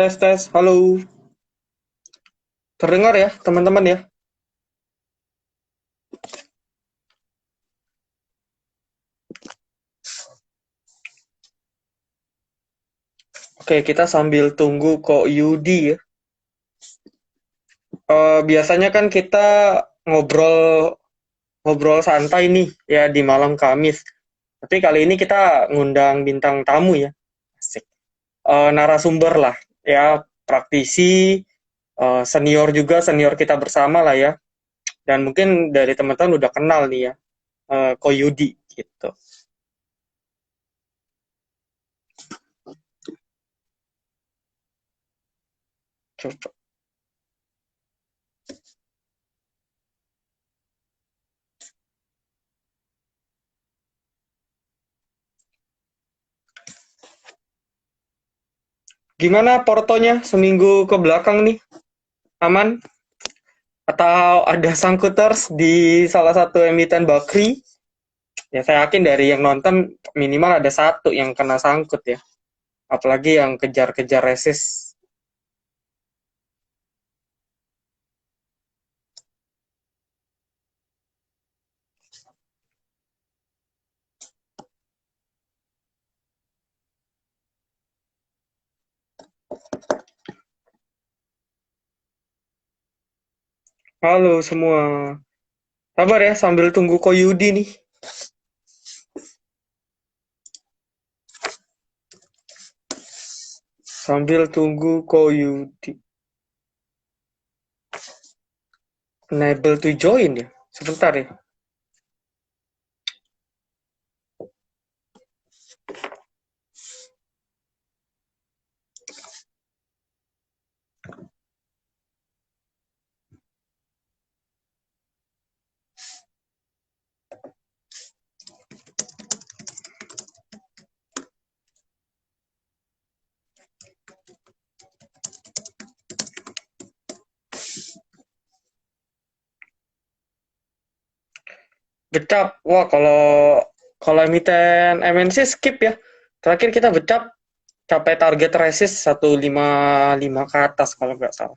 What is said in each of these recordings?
Tes tes, halo. Terdengar ya, teman-teman ya? Oke, kita sambil tunggu kok Yudi ya. Biasanya kan kita ngobrol ngobrol santai nih ya di malam Kamis. Tapi kali ini kita ngundang bintang tamu ya. Asik. Narasumber lah ya, praktisi, senior juga, senior kita bersama lah ya. Dan mungkin dari teman-teman udah kenal nih ya, Ko Yudi gitu. Coba. Gimana portonya seminggu ke belakang nih? Aman? Atau ada sangkuters di salah satu emiten Bakri? Ya saya yakin dari yang nonton minimal ada satu yang kena sangkut ya. Apalagi yang kejar-kejar resist. Halo semua. Sabar ya sambil tunggu Koyudi nih. Sambil tunggu Koyudi. Enable to join ya. Sebentar ya. Becap. Wah, kalau emiten MNC skip ya. Terakhir kita becap capai target resist 155 ke atas kalau nggak salah.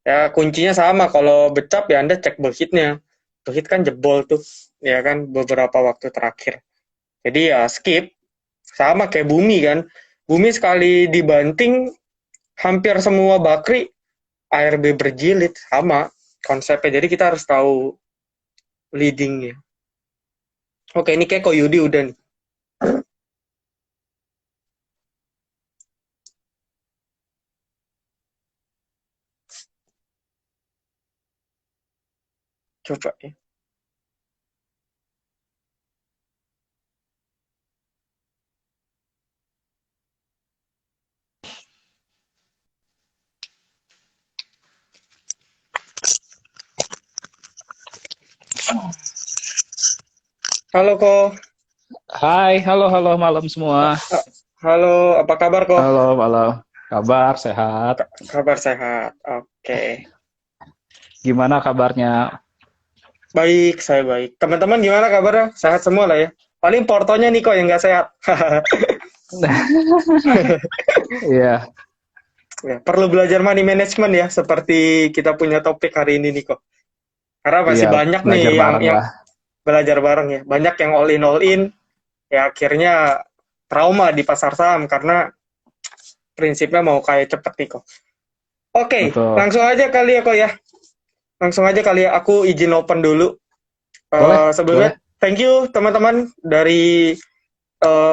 Ya kuncinya sama, kalau becap ya Anda cek bullshitnya. Bullshit kan jebol tuh, ya kan beberapa waktu terakhir. Jadi ya skip, sama kayak Bumi kan. Bumi sekali dibanting hampir semua Bakri ARB berjilid, sama konsepnya. Jadi kita harus tahu leadingnya. Oke, ini kayak Koyudi udah nih. Coba ya. Halo kok. Hai, halo, halo malam semua. Halo, apa kabar kok? Halo, malam. Kabar sehat? Kabar sehat. Oke. Gimana kabarnya? Baik, saya baik. Teman-teman gimana kabarnya? Sehat semua lah ya. Paling portonya nih kok yang nggak sehat. Iya, Ya, perlu belajar money management ya, seperti kita punya topik hari ini nih kok. Karena masih iya, banyak nih belajar bareng yang lah. belajar bareng ya. Banyak yang all in, ya akhirnya trauma di pasar saham karena prinsipnya mau kayak cepet nih kok. Oke, Betul. langsung aja kali ya kok ya. Langsung aja kali ya, aku izin open dulu. Boleh, Sebelumnya, boleh. thank you teman-teman dari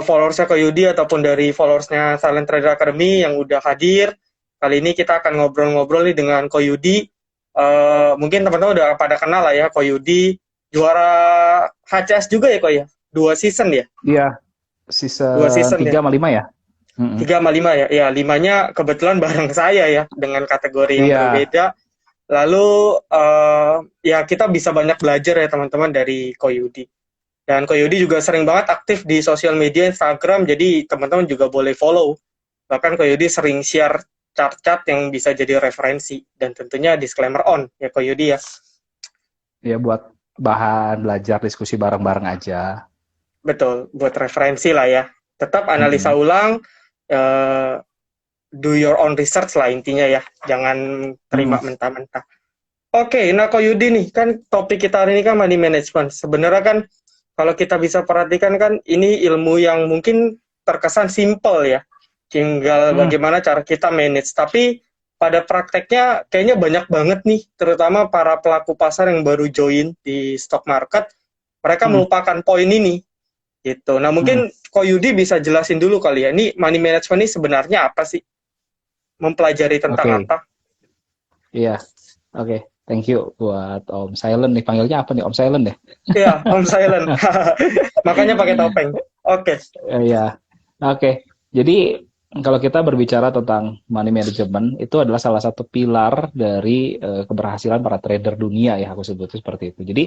followersnya ke Yudi ataupun dari followersnya Silent Trader Academy yang udah hadir. Kali ini kita akan ngobrol-ngobrol nih dengan Ko Yudi. Mungkin teman-teman udah pada kenal lah ya, Ko Yudi. Juara HCS juga ya, Ko ya? Dua season ya? Iya, Dua season season 3 ya? sama 5 ya? Mm-mm. 3 sama 5 ya? Ya, limanya kebetulan bareng saya ya, dengan kategori yang Iya, berbeda. Lalu, ya kita bisa banyak belajar ya teman-teman dari Ko Yudi. Dan Ko Yudi juga sering banget aktif di sosial media Instagram, jadi teman-teman juga boleh follow. Bahkan Ko Yudi sering share chart-chart yang bisa jadi referensi. Dan tentunya disclaimer on ya Ko Yudi ya. ya buat bahan belajar diskusi bareng-bareng aja. Betul, buat referensi lah ya. Tetap analisa Mm-mm. ulang, eh, do your own research lah intinya ya, jangan terima Hmm. mentah-mentah. Oke, nah Ko Yudi nih, kan topik kita hari ini kan money management. Sebenarnya kan kalau kita bisa perhatikan kan ini ilmu yang mungkin terkesan simple ya. Tinggal Hmm. bagaimana cara kita manage. Tapi pada prakteknya kayaknya banyak banget nih, terutama para pelaku pasar yang baru join di stock market, mereka Hmm. melupakan poin ini gitu. Nah, Hmm. mungkin Ko Yudi bisa jelasin dulu kali ya. Ini money management ini sebenarnya apa sih? Mempelajari tentang Oke, apa? iya, oke. Thank you buat Om Silent nih. Panggilnya apa nih? Om Silent deh. Iya, Om Silent. Makanya pakai topeng. Oke. Iya, oke. Jadi kalau kita berbicara tentang money management, itu adalah salah satu pilar dari keberhasilan para trader dunia ya, aku sebutnya seperti itu. Jadi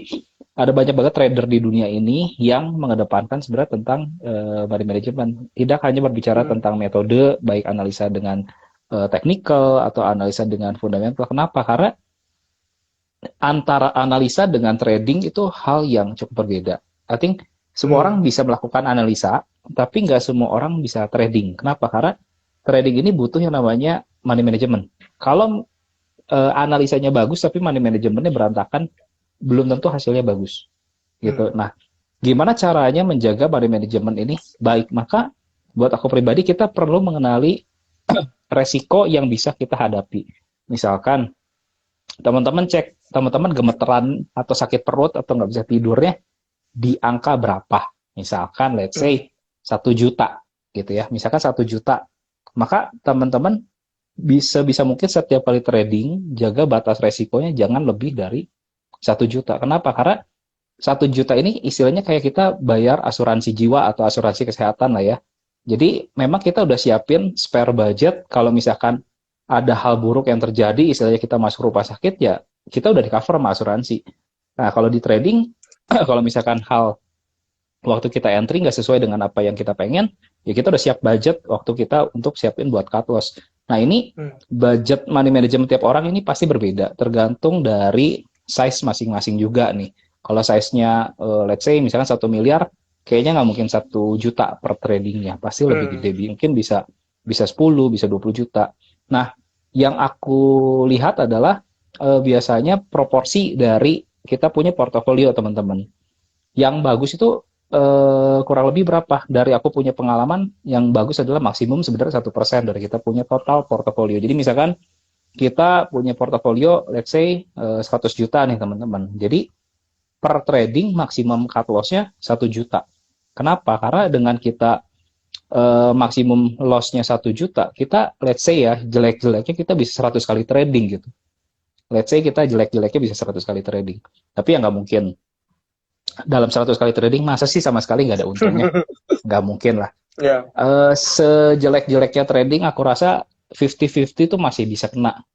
ada banyak banget trader di dunia ini yang mengedepankan sebenarnya tentang money management. Tidak hanya berbicara Hmm. tentang metode, baik analisa dengan technical atau analisa dengan fundamental. Kenapa? Karena antara analisa dengan trading itu hal yang cukup berbeda. I think semua Hmm. orang bisa melakukan analisa, tapi nggak semua orang bisa trading. Kenapa? Karena trading ini butuh yang namanya money management. Kalau analisanya bagus tapi money managementnya berantakan, belum tentu hasilnya bagus. Gitu. Hmm. Nah, gimana caranya menjaga money management ini baik? Maka buat aku pribadi kita perlu mengenali resiko yang bisa kita hadapi. Misalkan teman-teman gemeteran atau sakit perut atau nggak bisa tidurnya di angka berapa? Misalkan let's Hmm. say 1 juta gitu ya. Misalkan 1 juta. Maka teman-teman bisa bisa mungkin setiap kali trading jaga batas resikonya jangan lebih dari 1 juta. Kenapa? Karena 1 juta ini istilahnya kayak kita bayar asuransi jiwa atau asuransi kesehatan lah ya. Jadi memang kita udah siapin spare budget kalau misalkan ada hal buruk yang terjadi, istilahnya kita masuk rumah sakit ya kita udah di cover sama asuransi. Nah kalau di trading, kalau misalkan hal waktu kita entry nggak sesuai dengan apa yang kita pengen, ya kita udah siap budget waktu kita untuk siapin buat cut loss. Nah ini Hmm. budget money management tiap orang ini pasti berbeda, tergantung dari size masing-masing juga nih. Kalau size-nya, let's say misalkan 1 miliar, kayaknya nggak mungkin 1 juta per tradingnya, pasti lebih Hmm. gede, mungkin bisa bisa 10, bisa 20 juta. Nah, yang aku lihat adalah biasanya proporsi dari kita punya portofolio teman-teman. Yang bagus itu kurang lebih berapa? Dari aku punya pengalaman, yang bagus adalah maksimum sebenarnya 1% dari kita punya total portofolio. Jadi misalkan kita punya portofolio, let's say 100 juta nih teman-teman. Jadi per trading maksimum cut loss-nya 1 juta. Kenapa? Karena dengan kita maksimum loss-nya 1 juta, kita let's say ya jelek-jeleknya kita bisa 100 kali trading gitu. Let's say kita jelek-jeleknya bisa 100 kali trading. Tapi ya nggak mungkin dalam 100 kali trading masa sih sama sekali nggak ada untungnya, nggak mungkin lah. Ya. Sejelek-jeleknya trading aku rasa 50-50 itu masih bisa kena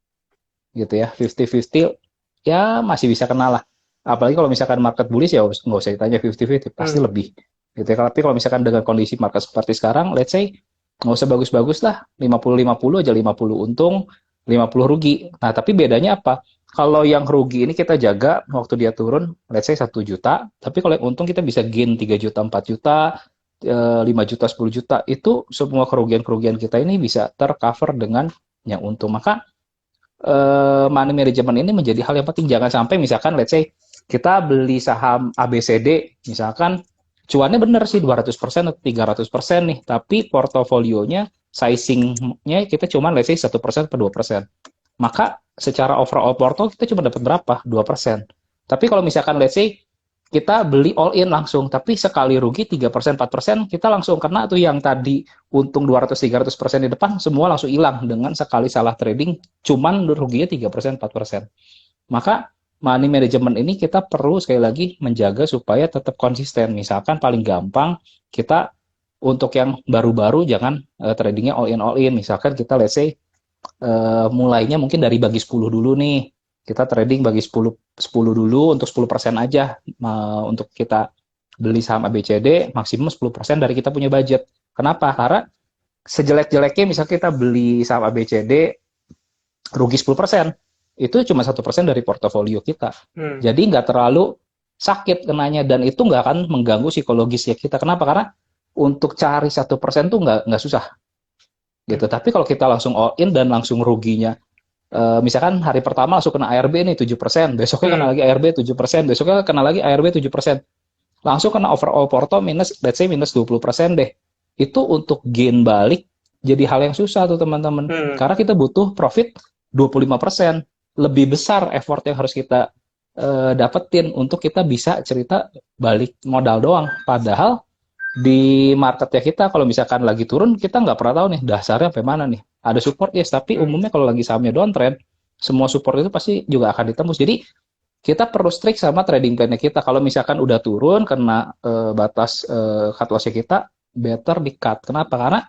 gitu ya, 50-50 ya masih bisa kena lah, apalagi kalau misalkan market bullish ya nggak usah ditanya, 50-50 pasti Hmm. lebih gitu ya. Tapi kalau misalkan dengan kondisi market seperti sekarang, let's say nggak usah bagus-bagus lah, 50-50 aja, 50 untung 50 rugi. Nah tapi bedanya apa? Kalau yang rugi ini kita jaga waktu dia turun, let's say 1 juta, tapi kalau yang untung kita bisa gain 3 juta, 4 juta, 5 juta, 10 juta, itu semua kerugian-kerugian kita ini bisa tercover dengan yang untung. Maka money management ini menjadi hal yang penting. Jangan sampai misalkan let's say kita beli saham ABCD, misalkan cuannya benar sih 200% atau 300% nih, tapi portofolionya, sizingnya kita cuma let's say 1% atau 2%. Maka secara overall porto kita cuma dapat berapa? 2%. Tapi kalau misalkan let's say kita beli all in langsung, tapi sekali rugi 3%, 4%, kita langsung kena tuh yang tadi untung 200-300% di depan, semua langsung hilang dengan sekali salah trading, cuman ruginya 3%, 4%. Maka money management ini kita perlu sekali lagi menjaga supaya tetap konsisten. Misalkan paling gampang, kita untuk yang baru-baru jangan tradingnya all in. Misalkan kita let's say mulainya mungkin dari bagi 10 dulu nih. Kita trading bagi 10 dulu untuk 10% aja. Untuk kita beli saham ABCD maksimum 10% dari kita punya budget. Kenapa? Karena sejelek-jeleknya misal kita beli saham ABCD rugi 10%, itu cuma 1% dari portofolio kita. Hmm. Jadi nggak terlalu sakit kenanya, dan itu nggak akan mengganggu psikologisnya kita. Kenapa? Karena untuk cari 1% tuh nggak susah. gitu. Tapi kalau kita langsung all in dan langsung ruginya, misalkan hari pertama langsung kena ARB nih 7%, besoknya kena Hmm. lagi ARB 7%, besoknya kena lagi ARB 7%, langsung kena overall porto minus, let's say minus 20% deh. Itu untuk gain balik jadi hal yang susah tuh teman-teman. Hmm. Karena kita butuh profit 25%. Lebih besar effort yang harus kita dapetin untuk kita bisa cerita balik modal doang. Padahal di marketnya kita kalau misalkan lagi turun, kita nggak pernah tahu nih dasarnya sampai mana nih. Ada support yes, tapi Hmm. umumnya kalau lagi sahamnya downtrend, semua support itu pasti juga akan ditembus. Jadi kita perlu strict sama trading plan-nya kita. Kalau misalkan udah turun kena batas cut loss-nya kita, better di cut. Kenapa? Karena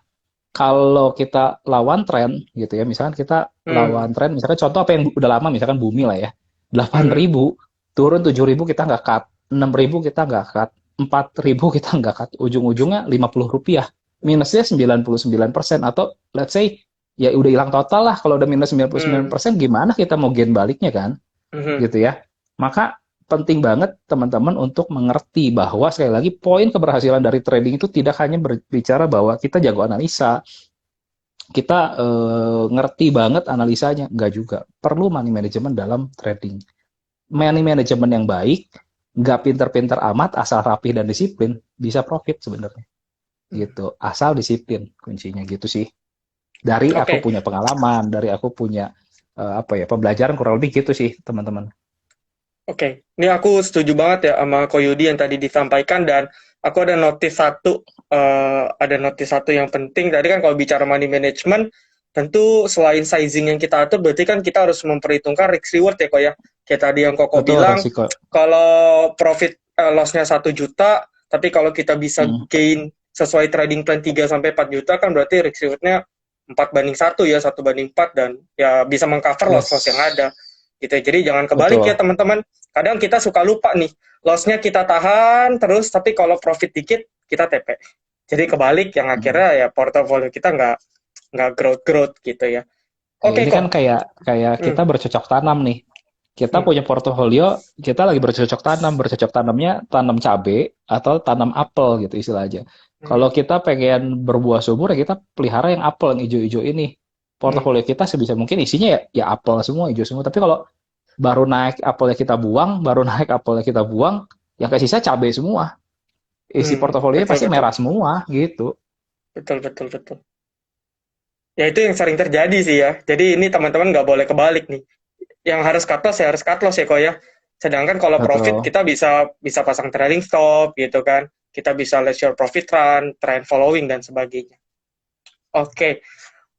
kalau kita lawan tren gitu ya, misalkan kita Hmm. lawan tren, misalkan contoh apa yang udah lama, misalkan bumi lah ya, Hmm. 8.000 turun 7.000 kita nggak cut, 6.000 kita nggak cut, 4.000 kita nggak cut, ujung-ujungnya Rp50, minusnya 99%, atau let's say ya udah hilang total lah. Kalau udah minus Hmm. 99%, gimana kita mau gain baliknya kan, Hmm. gitu ya. Maka penting banget teman-teman untuk mengerti bahwa sekali lagi poin keberhasilan dari trading itu tidak hanya berbicara bahwa kita jago analisa, kita ngerti banget analisanya, enggak juga. Perlu money management dalam trading. Money management yang baik, nggak pinter-pinter amat, asal rapi dan disiplin, bisa profit sebenarnya. Gitu. Asal disiplin kuncinya gitu sih. Dari aku Oke. punya pengalaman, dari aku punya apa ya, pembelajaran kurang lebih gitu sih, teman-teman. Oke, ini aku setuju banget ya sama Ko Yudi yang tadi disampaikan dan aku ada notice satu yang penting. Tadi kan kalau bicara money management, tentu selain sizing yang kita atur, berarti kan kita harus memperhitungkan risk reward ya Ko ya. Kayak tadi yang Koko Betul, bilang, resiko. kalau profit loss-nya 1 juta, tapi kalau kita bisa Hmm. gain sesuai trading plan 3 sampai 4 juta kan berarti risk reward-nya 4:1 ya, 1:4 dan ya bisa mengcover loss-loss yang Yes, ada. Gitu ya. Jadi jangan kebalik ya betul. teman-teman. Kadang kita suka lupa nih, loss-nya kita tahan terus, tapi kalau profit dikit kita TP. Jadi kebalik yang Hmm. akhirnya ya portofolio kita nggak growth gitu ya. Ya, Oke ini kan kok. kayak kayak Hmm. kita bercocok tanam nih. Kita Hmm. punya portofolio, kita lagi bercocok tanam. Bercocok tanamnya tanam cabai atau tanam apel gitu istilahnya. Hmm. Kalau kita pengen berbuah subur ya kita pelihara yang apel, yang hijau-hijau ini. Hmm. Portofolio kita sebisa mungkin isinya ya apel semua, hijau semua. Tapi kalau baru naik apelnya kita buang, baru naik apelnya kita buang, yang ke sisa cabai semua. Isi Hmm. portofolionya Betul pasti betul merah semua gitu. betul betul betul. Ya itu yang sering terjadi sih ya. Jadi ini teman-teman nggak boleh kebalik nih. Yang harus cut loss ya harus cut loss ya kok ya. Sedangkan kalau profit Betul. kita bisa bisa pasang trailing stop gitu kan. Kita bisa let your profit run, trend following dan sebagainya. Oke.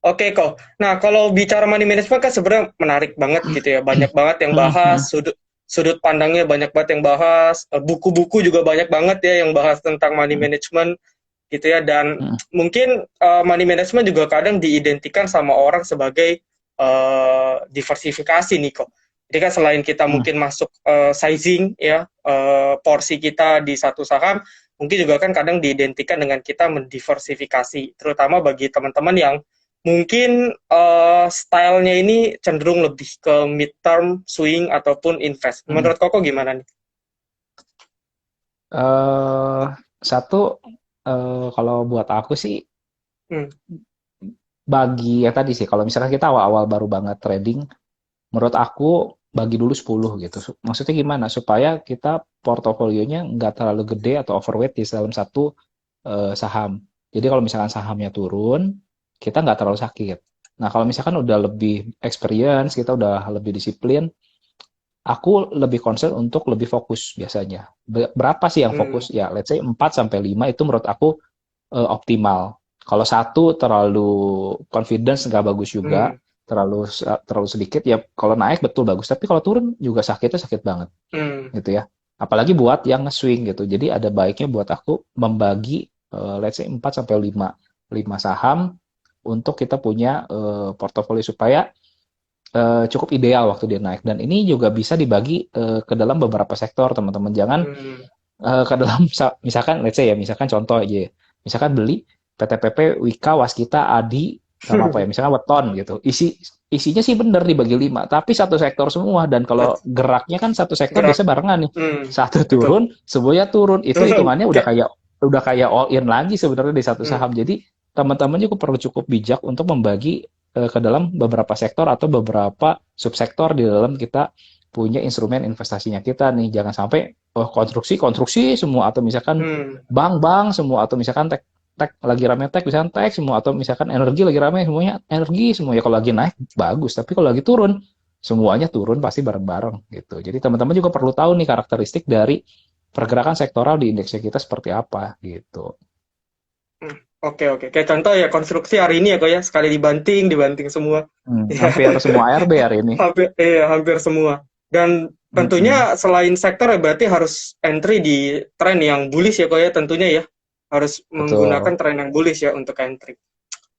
Oke kok. Nah, kalau bicara money management kan sebenarnya menarik banget gitu ya. Banyak banget yang bahas, sudut sudut pandangnya banyak banget yang bahas, buku-buku juga banyak banget ya yang bahas tentang money management gitu ya. Dan mungkin money management juga kadang diidentikan sama orang sebagai diversifikasi nih kok. Jadi kan selain kita mungkin masuk sizing ya, porsi kita di satu saham, mungkin juga kan kadang diidentikan dengan kita mendiversifikasi, terutama bagi teman-teman yang mungkin stylenya ini cenderung lebih ke mid-term, swing, ataupun invest. Menurut Koko gimana nih? eh Satu, kalau buat aku sih, Hmm. bagi ya tadi sih, kalau misalkan kita awal-awal baru banget trading, menurut aku bagi dulu 10 gitu. Maksudnya gimana? Supaya kita portofolionya nggak terlalu gede atau overweight di dalam satu saham. Jadi kalau misalkan sahamnya turun, kita nggak terlalu sakit. Nah, kalau misalkan udah lebih experience, kita udah lebih disiplin, aku lebih concern untuk lebih fokus biasanya. Berapa sih yang Hmm. fokus? Ya, let's say 4 sampai 5 itu menurut aku optimal. Kalau satu terlalu confidence nggak bagus juga, Hmm. terlalu sedikit ya kalau naik betul bagus, tapi kalau turun juga sakitnya sakit banget Hmm. gitu ya. Apalagi buat yang nge-swing gitu. Jadi ada baiknya buat aku membagi let's say 4 sampai 5 saham untuk kita punya portofolio supaya cukup ideal waktu dia naik. Dan ini juga bisa dibagi ke dalam beberapa sektor, teman-teman. Jangan Hmm. ke dalam misalkan let's say ya, misalkan contoh aja ya. Misalkan beli PTPP, Wika, Waskita, Adi sama apa ya, misalkan Weton gitu. Isinya sih bener dibagi 5, tapi satu sektor semua, dan kalau geraknya kan satu sektor Gerak. biasa barengan nih. Hmm. Satu Betul. turun, semuanya turun. Itu Turun. hitungannya Kayak udah kayak all in lagi sebenarnya di satu hmm. saham. Jadi teman-teman juga perlu cukup bijak untuk membagi ke dalam beberapa sektor atau beberapa subsektor di dalam kita punya instrumen investasinya kita nih. Jangan sampai konstruksi semua, atau misalkan Hmm. bank semua, atau misalkan tech lagi rame tech, misalkan tech semua, atau misalkan energi lagi rame semuanya energi semua. Ya kalau lagi naik bagus, tapi kalau lagi turun semuanya turun pasti bareng-bareng gitu. Jadi teman-teman juga perlu tahu nih karakteristik dari pergerakan sektoral di indeksnya kita seperti apa gitu. Hmm. Oke, oke. Kayak contoh ya konstruksi hari ini ya kok ya, sekali dibanting semua. Ya, Hampir semua ARB hari ini. hampir semua. Dan Mm-mm. tentunya selain sektor ya berarti harus entry di tren yang bullish ya kok ya tentunya ya. Harus menggunakan Betul, tren yang bullish ya untuk entry.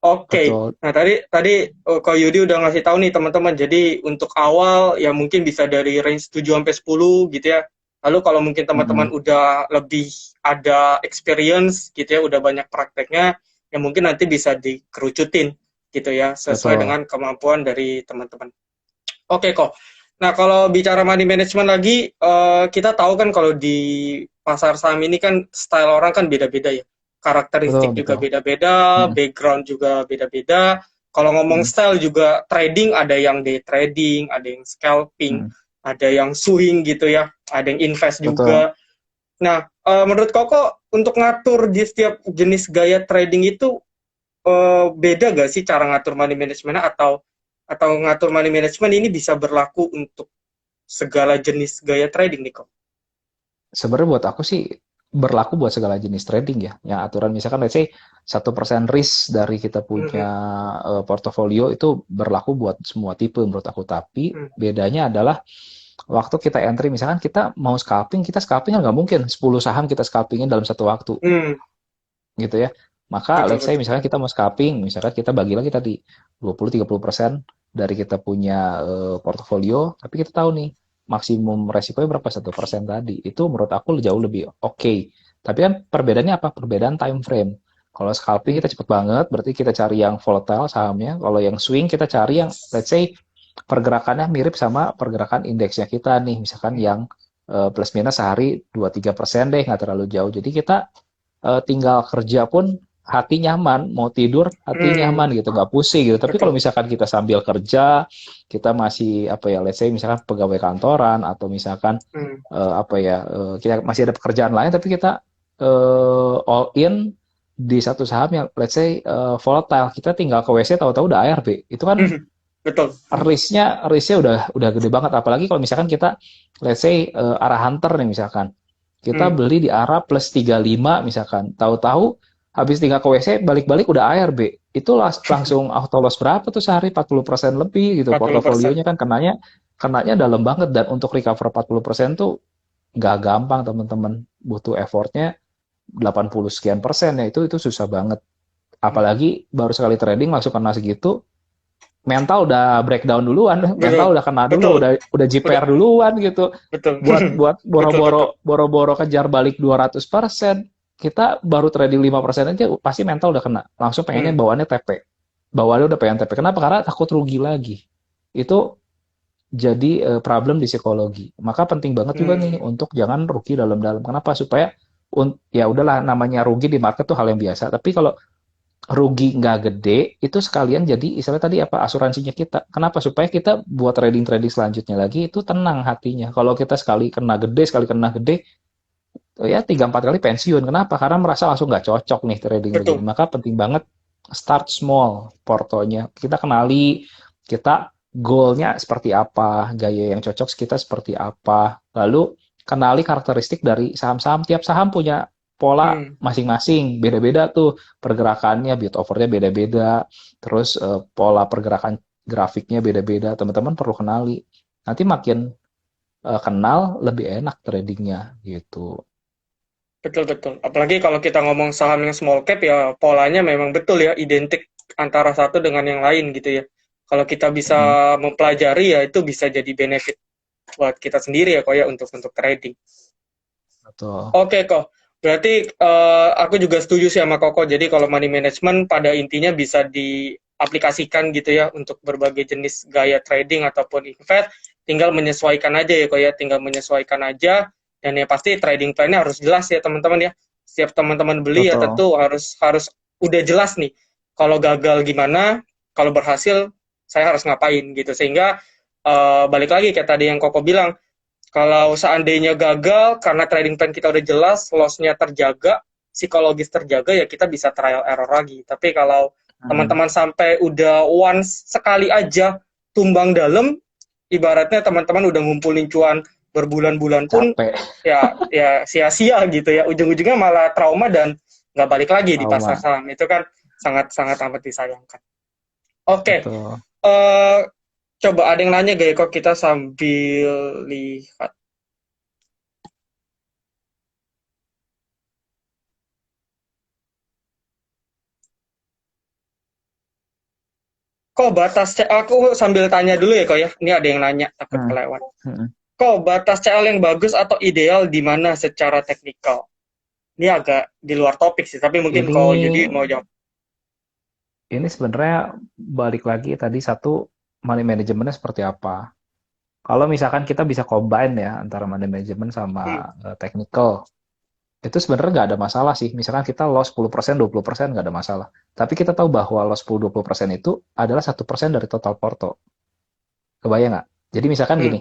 Oke. betul. Nah, tadi tadi Ko Yudi udah ngasih tahu nih teman-teman. Jadi untuk awal ya mungkin bisa dari range 7 sampai 10 gitu ya. Lalu kalau mungkin teman-teman Mm-mm. udah lebih ada experience gitu ya, udah banyak prakteknya, ya mungkin nanti bisa dikerucutin gitu ya, sesuai Betul. dengan kemampuan dari teman-teman. Oke kok. Nah, kalau bicara money management lagi, kita tahu kan kalau di pasar saham ini kan style orang kan beda-beda ya. Betul, Karakteristik juga betul. beda-beda, Mm-mm. background juga beda-beda. Kalau ngomong Mm-mm. style juga trading, ada yang day trading, ada yang scalping, Mm-mm. ada yang swing gitu ya, ada yang invest Betul. juga. Nah, menurut Koko, untuk ngatur di setiap jenis gaya trading itu beda gak sih cara ngatur money management atau ngatur money management ini bisa berlaku untuk segala jenis gaya trading nih kok? Sebenarnya buat aku sih berlaku buat segala jenis trading ya. Yang aturan misalkan let's say 1% risk dari kita punya Mhm, portofolio itu berlaku buat semua tipe menurut aku. Tapi mhm, bedanya adalah waktu kita entry, misalkan kita mau scalping, kita scalping kan nggak mungkin 10 saham kita scalpingin dalam satu waktu hmm, gitu ya. Maka betul let's say betul. misalkan kita mau scalping, misalkan kita bagi lagi tadi 20-30% dari kita punya portofolio, tapi kita tahu nih maksimum resikonya berapa, 1% tadi. Itu menurut aku jauh lebih oke. Tapi kan perbedaannya apa? Perbedaan time frame. Kalau scalping kita Hmm, cepet banget, berarti kita cari yang volatile sahamnya. Kalau yang swing kita cari yang let's say pergerakannya mirip sama pergerakan indeksnya kita nih, misalkan yang plus minus sehari 2-3% deh, nggak terlalu jauh. Jadi kita tinggal kerja pun hati nyaman, mau tidur hati hmm, nyaman gitu, nggak pusing gitu. Tapi kalau betul. misalkan kita sambil kerja, kita masih apa ya, let's say misalkan pegawai kantoran, atau misalkan Hmm, apa ya, kita masih ada pekerjaan lain, tapi kita all in di satu saham yang let's say volatile, kita tinggal ke WC tahu-tahu udah ARB, itu kan hmm, betul. risknya udah gede banget. Apalagi kalau misalkan kita let's say arah hunter nih, misalkan kita Hmm, beli di arah plus 35 misalkan, tahu-tahu habis tinggal ke WC balik-balik udah ARB, itu langsung auto loss berapa tuh sehari, 40% lebih gitu 40%. portofolionya kan, kenanya kenanya dalam banget. Dan untuk recover 40% tuh nggak gampang teman-teman, butuh effortnya 80 sekian persen ya, itu susah banget. Hmm, Apalagi baru sekali trading langsung kena segitu, mental udah breakdown duluan, mental betul. udah kena dulu, Betul. udah Udah jiper duluan gitu. betul. Buat Betul betul. boro-boro kejar balik 200%, kita baru trading 5% aja pasti mental udah kena. Langsung pengennya Hmm, bawaannya TP. Bawaannya udah pengen TP. Kenapa? Karena takut rugi lagi. Itu jadi problem di psikologi. Maka penting banget juga nih hmm, untuk jangan rugi dalam-dalam. Kenapa? Supaya ya udahlah, namanya rugi di market tuh hal yang biasa. Tapi kalau rugi nggak gede, itu sekalian jadi istilah tadi apa, asuransinya kita. Kenapa? Supaya kita buat trading-trading selanjutnya lagi itu tenang hatinya. Kalau kita sekali kena gede, ya 3-4 kali pensiun. Kenapa? Karena merasa langsung nggak cocok nih trading begini. betul. Maka penting banget start small portonya. Kita kenali, kita goalnya seperti apa, gaya yang cocok kita seperti apa. Lalu kenali karakteristik dari saham-saham. Tiap saham punya pola Hmm, masing-masing, beda-beda tuh pergerakannya, bid overnya beda-beda, terus pola pergerakan grafiknya beda-beda. Teman-teman perlu kenali. Nanti makin kenal, lebih enak tradingnya gitu. betul betul. Apalagi kalau kita ngomong saham yang small cap ya polanya memang betul ya identik antara satu dengan yang lain gitu ya. Kalau kita bisa Mm, mempelajari ya itu bisa jadi benefit buat kita sendiri ya kok ya untuk trading. betul. Oke kok. Berarti aku juga setuju sih sama Koko. Jadi kalau money management pada intinya bisa diaplikasikan gitu ya untuk berbagai jenis gaya trading ataupun invest. Tinggal menyesuaikan aja ya kok ya. Tinggal menyesuaikan aja. Dan ya pasti trading plan-nya harus jelas ya teman-teman ya. Setiap teman-teman beli ya Betul. tentu harus harus udah jelas nih. kalau gagal gimana, kalau berhasil saya harus ngapain gitu. Sehingga balik lagi kayak tadi yang Koko bilang, kalau seandainya gagal karena trading plan kita udah jelas, loss-nya terjaga, psikologis terjaga, ya kita bisa trial error lagi. Tapi kalau Hmm, teman-teman sampai udah once sekali aja tumbang dalam, ibaratnya teman-teman udah ngumpulin cuan berbulan-bulan pun capek, ya sia-sia gitu ya. Ujung-ujungnya malah trauma dan nggak balik lagi di pasar trauma. saham. Itu kan sangat-sangat amat disayangkan. Oke, Betul. eh, coba ada yang nanya gak ya, kok kita sambil lihat. Kok batas aku sambil tanya dulu ya kok ya. Ini ada yang nanya takut Hmm, kelewat. hmm. Kok batas CL yang bagus atau ideal di mana secara teknikal? Ini agak di luar topik sih, tapi mungkin Ini kau Yudi mau jawab. ini sebenarnya balik lagi tadi satu money manajemennya seperti apa. Kalau misalkan kita bisa combine ya antara money management Hmm, sama technical, itu sebenarnya nggak ada masalah sih. Misalkan kita loss 10%, 20% nggak ada masalah. Tapi kita tahu bahwa loss 10-20% itu adalah 1% dari total porto. Kebayang nggak? Jadi misalkan hmm, gini,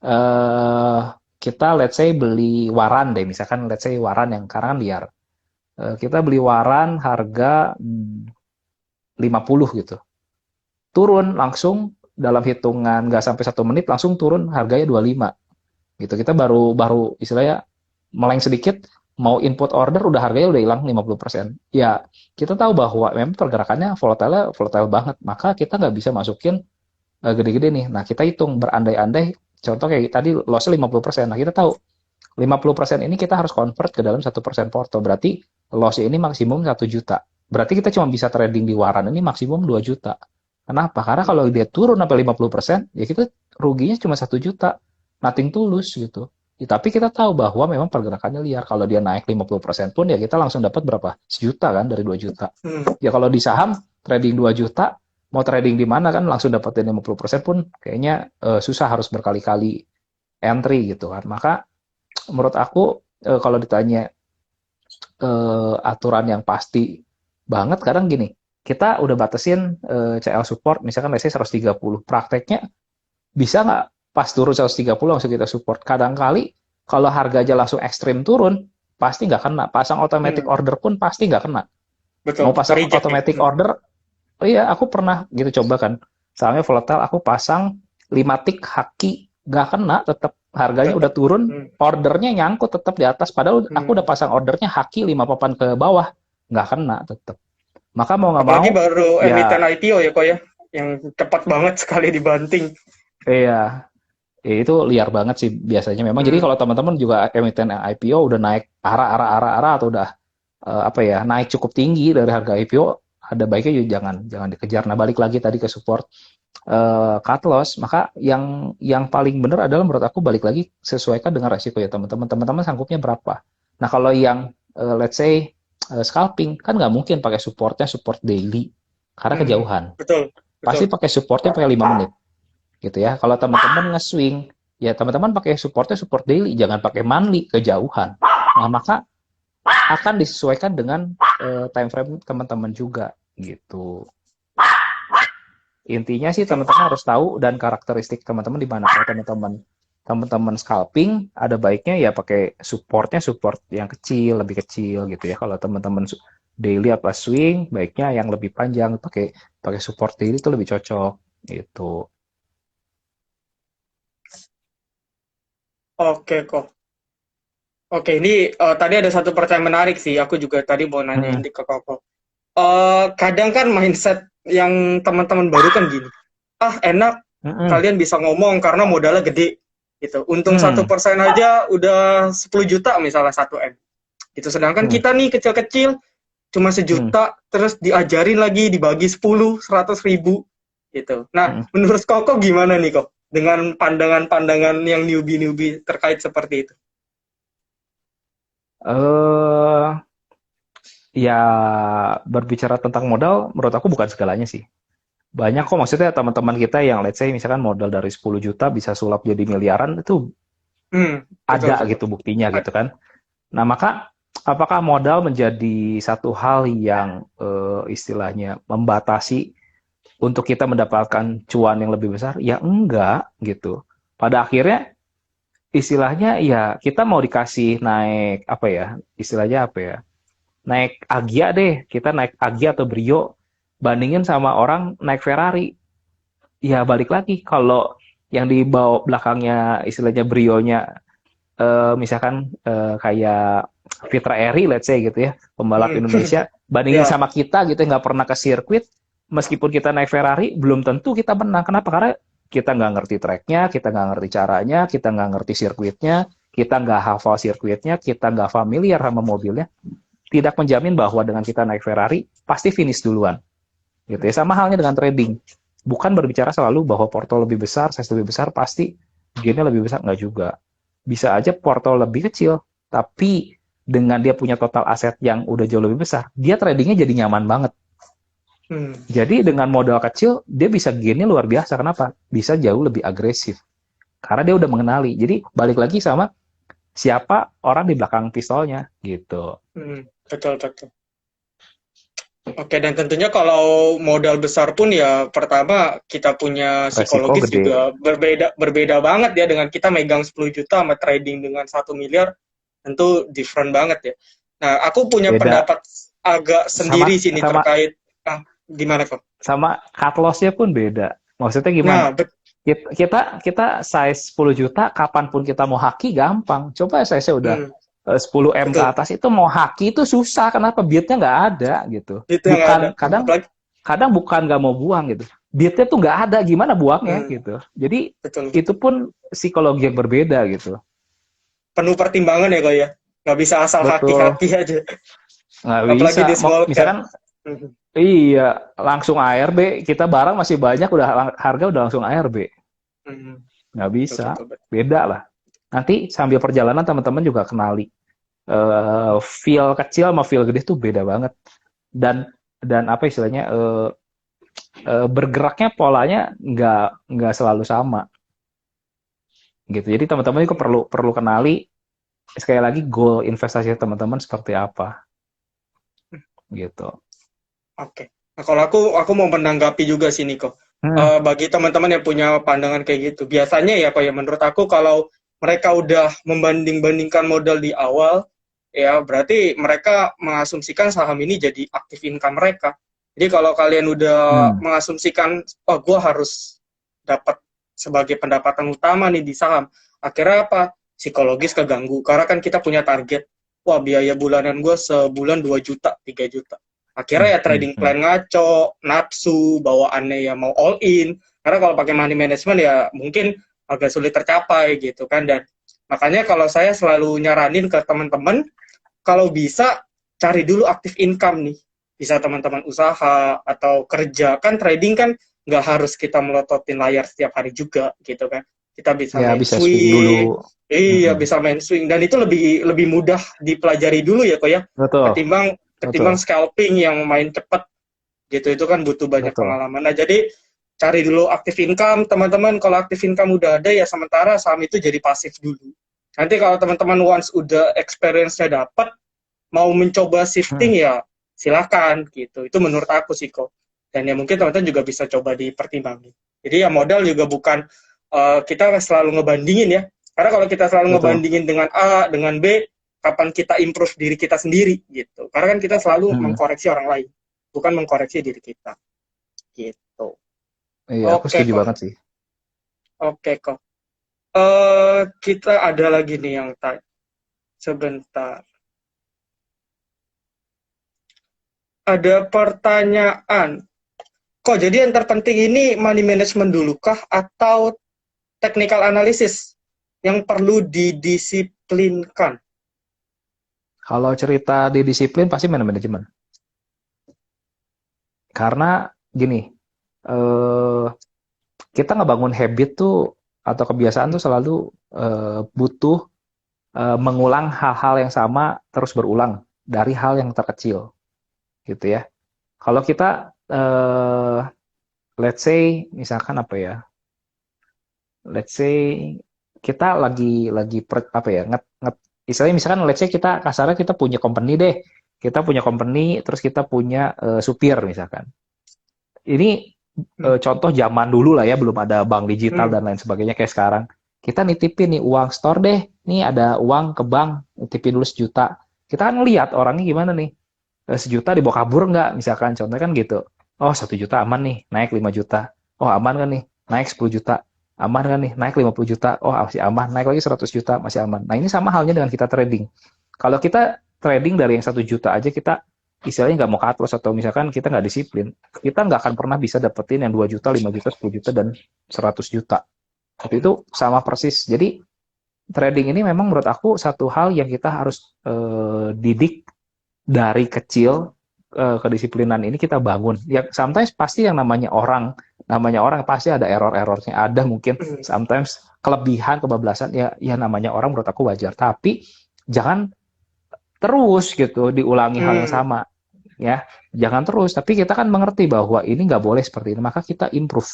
eh kita let's say beli waran deh, misalkan let's say waran yang sekarang kan liar. Kita beli waran harga 50 gitu. Turun langsung dalam hitungan nggak sampai 1 menit langsung turun harganya 25 gitu. Kita baru baru istilahnya meleng sedikit mau input order udah harganya udah hilang 50%. Ya, kita tahu bahwa memang pergerakannya volatile volatile banget, maka kita nggak bisa masukin gede-gede nih. Nah, kita hitung berandai-andai contoh kayak tadi loss-nya 50%. Nah, kita tahu 50% ini kita harus convert ke dalam 1% porto. Berarti loss ini maksimum 1 juta. Berarti kita cuma bisa trading di waran ini maksimum 2 juta. Kenapa? Karena hmm. kalau dia turun sampai 50%, ya kita ruginya cuma 1 juta. Nothing tulus gitu. Ya, tapi kita tahu bahwa memang pergerakannya liar. Kalau dia naik 50% pun ya kita langsung dapat berapa? Sejuta kan dari 2 juta. Hmm. Ya kalau di saham trading 2 juta, mau trading di mana kan langsung dapetin 50% pun kayaknya susah harus berkali-kali entry gitu kan. Maka menurut aku kalau ditanya aturan yang pasti banget kadang gini, kita udah batasin CL support misalkan let's say 130. Prakteknya bisa nggak pas turun 130 langsung kita support? Kadang kali kalau harga aja langsung ekstrim turun, pasti nggak kena. Pasang automatic Hmm, order pun pasti nggak kena. betul, Mau pasang reject ya. automatic Hmm. order, oh iya aku pernah gitu coba kan. Soalnya volatile aku pasang 5 tick haki, nggak kena, tetap harganya udah Tetap. turun, Hmm. ordernya nyangkut tetap di atas. Padahal aku udah Hmm. pasang ordernya haki 5 papan ke bawah, nggak kena tetap. Maka mau nggak Apalagi mau, baru emiten ya IPO ya kok ya, yang cepat banget sekali dibanting. iya, itu liar banget sih biasanya memang. Jadi Hmm. kalau teman-teman juga emiten IPO udah naik arah atau udah apa ya naik cukup tinggi dari harga IPO, ada baiknya juga jangan jangan dikejar. Nah balik lagi tadi ke support cut loss, maka yang paling benar adalah menurut aku balik lagi sesuaikan dengan resiko ya teman-teman. Teman-teman sanggupnya berapa? Nah kalau yang let's say scalping kan nggak mungkin pakai supportnya support daily karena Hmm. kejauhan. Betul, Pasti betul. pakai supportnya pakai 5 menit gitu ya. Kalau teman-teman nge-swing, ya teman-teman pakai supportnya support daily, jangan pakai monthly kejauhan. Nah maka akan disesuaikan dengan time frame teman-teman juga gitu. Intinya sih Oke. teman-teman harus tahu dan karakteristik teman-teman di mana. Kalau teman-teman scalping, ada baiknya ya pakai supportnya support yang kecil, lebih kecil gitu ya. Kalau teman-teman daily apa swing, baiknya yang lebih panjang pakai pakai support daily itu lebih cocok gitu. Oke kok. Oke, ini tadi ada satu pertanyaan menarik sih. Aku juga tadi mau nanya Hmm, ini ke Koko. Kadang kan mindset yang teman-teman baru kan gini. Ah, enak hmm, kalian bisa ngomong karena modalnya gede. Gitu. Untung satu hmm, persen aja udah 10 juta misalnya 1 M. Gitu. Sedangkan hmm, kita nih kecil-kecil cuma hmm, sejuta terus diajarin lagi dibagi 10, 100 ribu gitu. Nah, hmm. menurut Koko gimana nih kok dengan pandangan-pandangan yang newbie-newbie terkait seperti itu? eh ya berbicara tentang modal, menurut aku bukan segalanya sih. Banyak Hmm, kok maksudnya teman-teman kita yang let's say misalkan modal dari 10 juta bisa sulap jadi miliaran itu hmm, betul ada betul. gitu buktinya gitu kan. Nah, maka apakah modal menjadi satu hal yang istilahnya membatasi untuk kita mendapatkan cuan yang lebih besar? Ya enggak gitu. Pada akhirnya istilahnya ya kita mau dikasih naik apa ya? Istilahnya apa ya? Naik Agya deh, kita naik Agya atau Brio bandingin sama orang naik Ferrari. Ya balik lagi kalau yang di bawah belakangnya istilahnya Brio-nya misalkan kayak Fitra Eri let's say gitu ya, pembalap Hmm. Indonesia bandingin Ya, sama kita gitu nggak pernah ke sirkuit, meskipun kita naik Ferrari belum tentu kita menang. Kenapa? Karena kita nggak ngerti tracknya, kita nggak ngerti caranya, kita nggak ngerti sirkuitnya, kita nggak hafal sirkuitnya, kita nggak familiar sama mobilnya, tidak menjamin bahwa dengan kita naik Ferrari pasti finish duluan gitu ya. Sama halnya dengan trading, bukan berbicara selalu bahwa porto lebih besar, size lebih besar pasti gainnya lebih besar, nggak juga. Bisa aja porto lebih kecil tapi dengan dia punya total aset yang udah jauh lebih besar, dia tradingnya jadi nyaman banget. hmm. Jadi dengan modal kecil dia bisa gainnya luar biasa. Kenapa? Bisa jauh lebih agresif karena dia udah mengenali. Jadi balik lagi sama siapa orang di belakang pistolnya gitu. Betul, betul. Oke, dan tentunya kalau modal besar pun ya pertama kita punya Resiko psikologis gede. juga berbeda banget ya dengan kita megang 10 juta sama trading dengan 1 miliar, tentu different banget ya. Nah, aku punya Beda pendapat agak sendiri sama sini sama terkait gimana kok? sama cut loss-nya pun beda. Maksudnya gimana? Nah, Kita size 10 juta kapanpun kita mau haki gampang. Coba size udah hmm, 10 M ke betul. atas itu mau haki itu susah. Kenapa? Beatnya nggak ada gitu. Itu yang ada. Bukan kadang Apalagi kadang bukan nggak mau buang gitu. Beatnya tuh nggak ada. Gimana buangnya hmm, gitu. Jadi betul, itu betul. pun psikologi yang berbeda gitu. Penuh pertimbangan ya kok ya. Nggak bisa asal Betul. haki-haki aja. Nggak bisa. Apalagi di small cap. Misalkan Hmm, iya langsung ARB kita barang masih banyak udah harga udah langsung ARB. hmm, Nggak betul, bisa. betul, betul. Beda lah. Nanti sambil perjalanan teman-teman juga kenali feel kecil sama feel gede tuh beda banget. Dan apa istilahnya bergeraknya polanya nggak selalu sama gitu. Jadi teman-teman itu perlu perlu kenali sekali lagi goal investasi teman-teman seperti apa gitu. Oke. Nah, kalau aku mau menanggapi juga sini kok. Hmm, Bagi teman-teman yang punya pandangan kayak gitu, biasanya ya kok ya menurut aku kalau mereka udah membanding-bandingkan modal di awal, ya berarti mereka mengasumsikan saham ini jadi aktif income mereka. Jadi kalau kalian udah hmm, mengasumsikan, oh gue harus dapat sebagai pendapatan utama nih di saham, akhirnya apa? Psikologis keganggu. Karena kan kita punya target, wah biaya bulanan gue sebulan 2 juta, 3 juta. Akhirnya ya trading hmm. plan ngaco, nafsu, bawaannya ya mau all in. Karena kalau pakai money management ya mungkin agak sulit tercapai gitu kan. Dan makanya kalau saya selalu nyaranin ke teman-teman, kalau bisa cari dulu aktif income nih. Bisa teman-teman usaha atau kerja. Kan trading kan nggak harus kita melototin layar setiap hari juga gitu kan. Kita bisa Ya main bisa swing swing, dulu. iya Hmm, bisa main swing. Dan itu lebih lebih mudah dipelajari dulu ya kok ya. betul, Ketimbang ketimbang betul, scalping yang main cepet gitu, itu kan butuh banyak betul. pengalaman. Nah jadi cari dulu aktif income teman-teman. Kalau aktif income udah ada ya sementara saham itu jadi pasif dulu. Nanti kalau teman-teman once udah experience-nya dapat, mau mencoba Hmm, shifting ya silakan gitu. Itu menurut aku sih kok. Dan ya mungkin teman-teman juga bisa coba dipertimbangin. Jadi ya modal juga bukan kita selalu ngebandingin ya. Karena kalau kita selalu betul. ngebandingin dengan A, dengan B, kapan kita improve diri kita sendiri gitu. Karena kan kita selalu Hmm. mengkoreksi orang lain, bukan mengkoreksi diri kita. Gitu. Iya, aku Oke setuju kok. banget sih. Oke kok. Kita ada lagi nih yang tanya. Sebentar. Ada pertanyaan. Kok jadi yang terpenting ini money management dulu kah atau technical analysis yang perlu didisiplinkan? Kalau cerita di disiplin pasti manajemen. Karena gini, eh, kita ngebangun habit tuh atau kebiasaan tuh selalu butuh mengulang hal-hal yang sama terus berulang dari hal yang terkecil, gitu ya. Kalau kita, let's say, misalkan apa ya, let's say kita lagi apa ya, istilahnya misalkan let's say kita kasarnya kita punya company deh. Kita punya company, terus kita punya supir misalkan. Ini Hmm. contoh zaman dulu lah ya, belum ada bank digital Hmm. dan lain sebagainya kayak sekarang. Kita nitipin nih uang store deh, nih ada uang ke bank, nitipin dulu 1 juta. Kita kan ngeliat orangnya gimana nih, 1 juta dibawa kabur nggak, misalkan contohnya kan gitu. Oh 1 juta aman nih, naik 5 juta. Oh aman kan nih, naik 10 juta. Aman kan nih, naik 50 juta. Oh masih aman, naik lagi 100 juta, masih aman. Nah ini sama halnya dengan kita trading. Kalau kita trading dari yang 1 juta aja kita istilahnya nggak mau cut loss atau misalkan kita nggak disiplin, kita nggak akan pernah bisa dapetin yang 2 juta, 5 juta, 10 juta, dan 100 juta. Tapi itu sama persis. Jadi trading ini memang menurut aku satu hal yang kita harus didik dari kecil. Kedisiplinan ini kita bangun. Ya sometimes pasti yang namanya orang pasti ada error-errornya, ada mungkin Hmm. sometimes kelebihan, kebablasan, ya namanya orang menurut aku wajar. Tapi jangan terus gitu diulangi hal yang Hmm. sama, ya jangan terus. Tapi kita kan mengerti bahwa ini nggak boleh seperti ini, maka kita improve,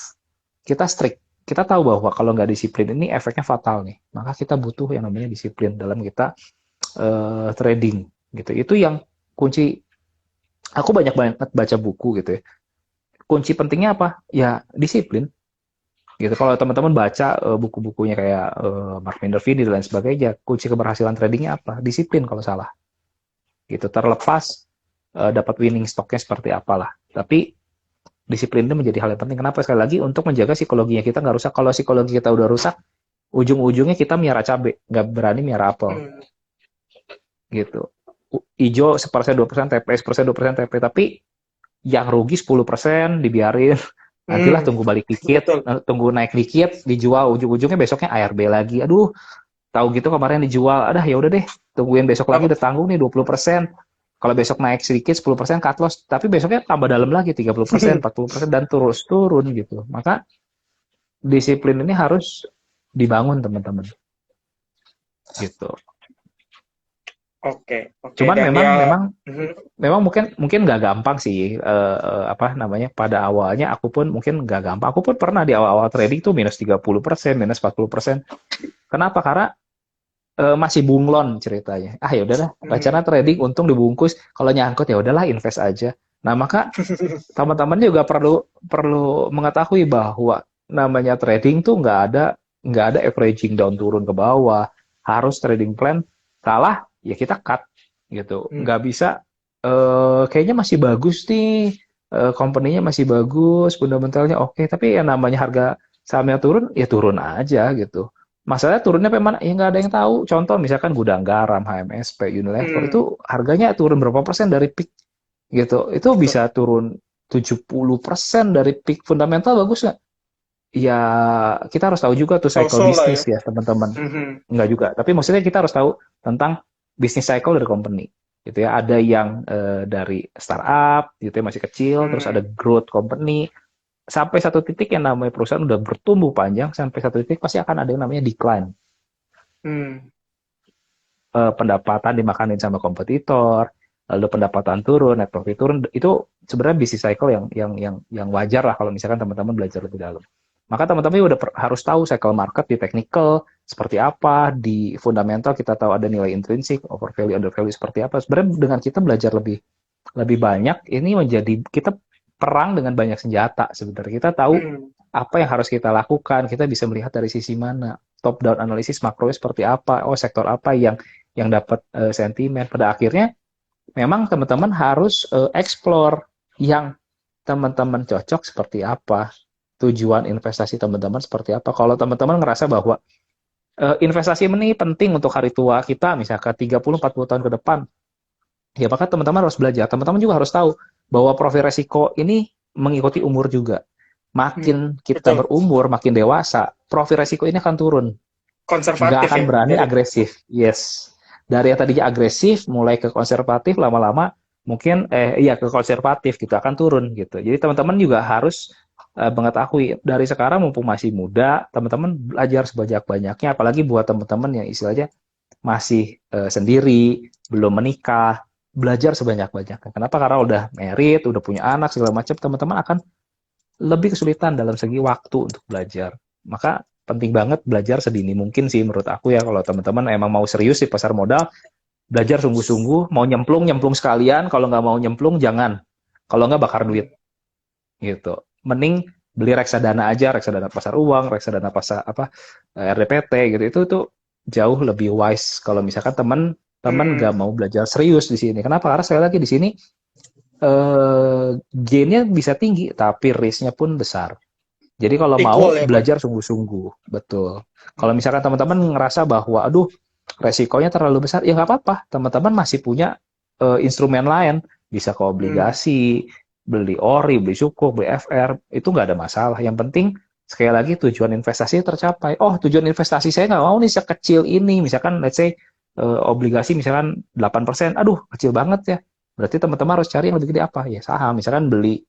kita strict, kita tahu bahwa kalau nggak disiplin ini efeknya fatal nih, maka kita butuh yang namanya disiplin dalam kita trading gitu. Itu yang kunci. Aku banyak banget baca buku gitu ya, kunci pentingnya apa ya, disiplin gitu. Kalau teman-teman baca buku-bukunya kayak Mark Mandervini dan lain sebagainya, kunci keberhasilan tradingnya apa, disiplin kalau salah gitu. Terlepas dapat winning stocknya seperti apalah, tapi disiplin itu menjadi hal yang penting. Kenapa? Sekali lagi untuk menjaga psikologinya kita nggak rusak. Kalau psikologi kita udah rusak, ujung-ujungnya kita miara cabai, nggak berani miara apel Hmm. gitu. Ijo 1%, 2%, TP, 1%, 2% TP, tapi yang rugi 10% dibiarin. Nantilah Hmm. tunggu balik dikit, Betul. tunggu naik dikit, dijual, ujung-ujungnya besoknya ARB lagi. Aduh, tahu gitu kemarin dijual, ada ya udah deh, tungguin besok lagi, Apa? udah tanggung nih 20%. Kalau besok naik sedikit 10% cut loss, tapi besoknya tambah dalam lagi 30%, 40%, dan terus turun gitu. Maka disiplin ini harus dibangun teman-teman gitu. Oke, oke. Cuman Dan memang ya, memang mhm. memang mungkin mungkin nggak gampang sih, apa namanya, pada awalnya aku pun mungkin nggak gampang. Aku pun pernah di awal-awal trading tuh minus 30%, minus 40%. Kenapa? Karena masih bunglon ceritanya. Ah ya udahlah, rencana Mhm. trading untung dibungkus, kalau nyangkut ya udahlah invest aja. Nah, maka teman-teman juga perlu perlu mengetahui bahwa namanya trading tuh nggak ada averaging down turun ke bawah. Harus trading plan, salah ya kita cut gitu. Hmm. Nggak bisa kayaknya masih bagus nih, company-nya masih bagus, fundamentalnya oke, tapi yang namanya harga sahamnya turun ya turun aja gitu. Masalahnya turunnya sampai mana? Ya nggak ada yang tahu. Contoh misalkan Gudang Garam, HMSP, Unilever Hmm. itu harganya turun berapa persen dari peak gitu. Itu Betul. bisa turun 70% dari peak. Fundamental bagus nggak? Ya kita harus tahu juga tuh cycle So-so lah ya. bisnis ya teman-teman. Mhm. Enggak juga. Tapi maksudnya kita harus tahu tentang bisnis cycle dari company. Gitu ya. Ada yang dari startup, gitu ya, masih kecil, terus ada Hmm. growth company. Sampai satu titik yang namanya perusahaan udah bertumbuh panjang, sampai satu titik pasti akan ada yang namanya decline. Hmm. Pendapatan dimakanin sama kompetitor, lalu pendapatan turun, net profit turun, itu sebenarnya bisnis cycle yang wajar lah kalau misalkan teman-teman belajar lebih dalam. Maka teman-teman udah harus tahu cycle market di technical seperti apa, di fundamental kita tahu ada nilai intrinsik, over value, under value seperti apa. Sebenarnya dengan kita belajar lebih lebih banyak, ini menjadi kita perang dengan banyak senjata sebenarnya. Kita tahu Hmm. apa yang harus kita lakukan, kita bisa melihat dari sisi mana. Top down analisis makronya seperti apa, oh sektor apa yang dapat sentimen. Pada akhirnya memang teman-teman harus explore yang teman-teman cocok seperti apa, tujuan investasi teman-teman seperti apa. Kalau teman-teman ngerasa bahwa investasi ini penting untuk hari tua kita, misalkan 30-40 tahun ke depan, ya maka teman-teman harus belajar. Teman-teman juga harus tahu bahwa profil resiko ini mengikuti umur juga. Hmm. Makin kita Betul. berumur, makin dewasa, profil resiko ini akan turun. Nggak Konservatif akan ya. berani Jadi, agresif. Yes. Dari yang tadinya agresif, mulai ke konservatif, lama-lama mungkin, iya ke konservatif gitu, akan turun gitu. Jadi teman-teman juga harus mengetahui dari sekarang mumpung masih muda, teman-teman belajar sebanyak-banyaknya, apalagi buat teman-teman yang istilahnya masih sendiri, belum menikah, belajar sebanyak-banyaknya. Kenapa? Karena udah merit, udah punya anak, segala macam, teman-teman akan lebih kesulitan dalam segi waktu untuk belajar. Maka penting banget belajar sedini mungkin sih menurut aku ya. Kalau teman-teman emang mau serius di pasar modal, belajar sungguh-sungguh, mau nyemplung nyemplung sekalian, kalau nggak mau nyemplung jangan, kalau nggak bakar duit gitu. Mending beli reksadana aja, reksadana pasar uang, reksadana pasar apa, RDPT gitu. Itu tuh jauh lebih wise kalau misalkan teman-teman nggak Hmm. mau belajar serius di sini. Kenapa? Karena sekali lagi di sini gain-nya bisa tinggi, tapi risk-nya pun besar. Jadi kalau mau Equal ya bang. belajar sungguh-sungguh, betul. Kalau misalkan teman-teman ngerasa bahwa, aduh, resikonya terlalu besar, ya nggak apa-apa. Teman-teman masih punya instrumen lain, bisa ke Hmm. obligasi, beli ori, beli sukuk, beli FR, itu nggak ada masalah. Yang penting sekali lagi tujuan investasi tercapai. Oh, tujuan investasi saya nggak mau nih sekecil ini, misalkan let's say obligasi misalkan 8%, aduh kecil banget ya. Berarti teman-teman harus cari yang lebih gede apa? Ya saham, misalkan beli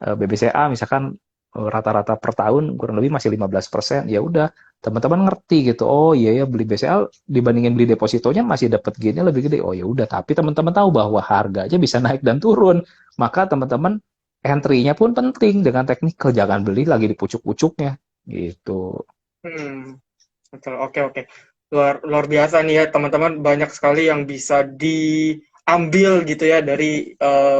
BBCA misalkan rata-rata per tahun kurang lebih masih 15%, ya udah teman-teman ngerti gitu. Oh iya ya, beli BCA dibandingin beli depositonya masih dapat gainnya lebih gede. Oh ya udah, tapi teman-teman tahu bahwa harganya bisa naik dan turun. Maka teman-teman entry-nya pun penting dengan teknikal, jangan beli lagi di pucuk-pucuknya gitu. Hmm. Betul. Oke, oke. Luar luar biasa nih ya teman-teman, banyak sekali yang bisa diambil gitu ya dari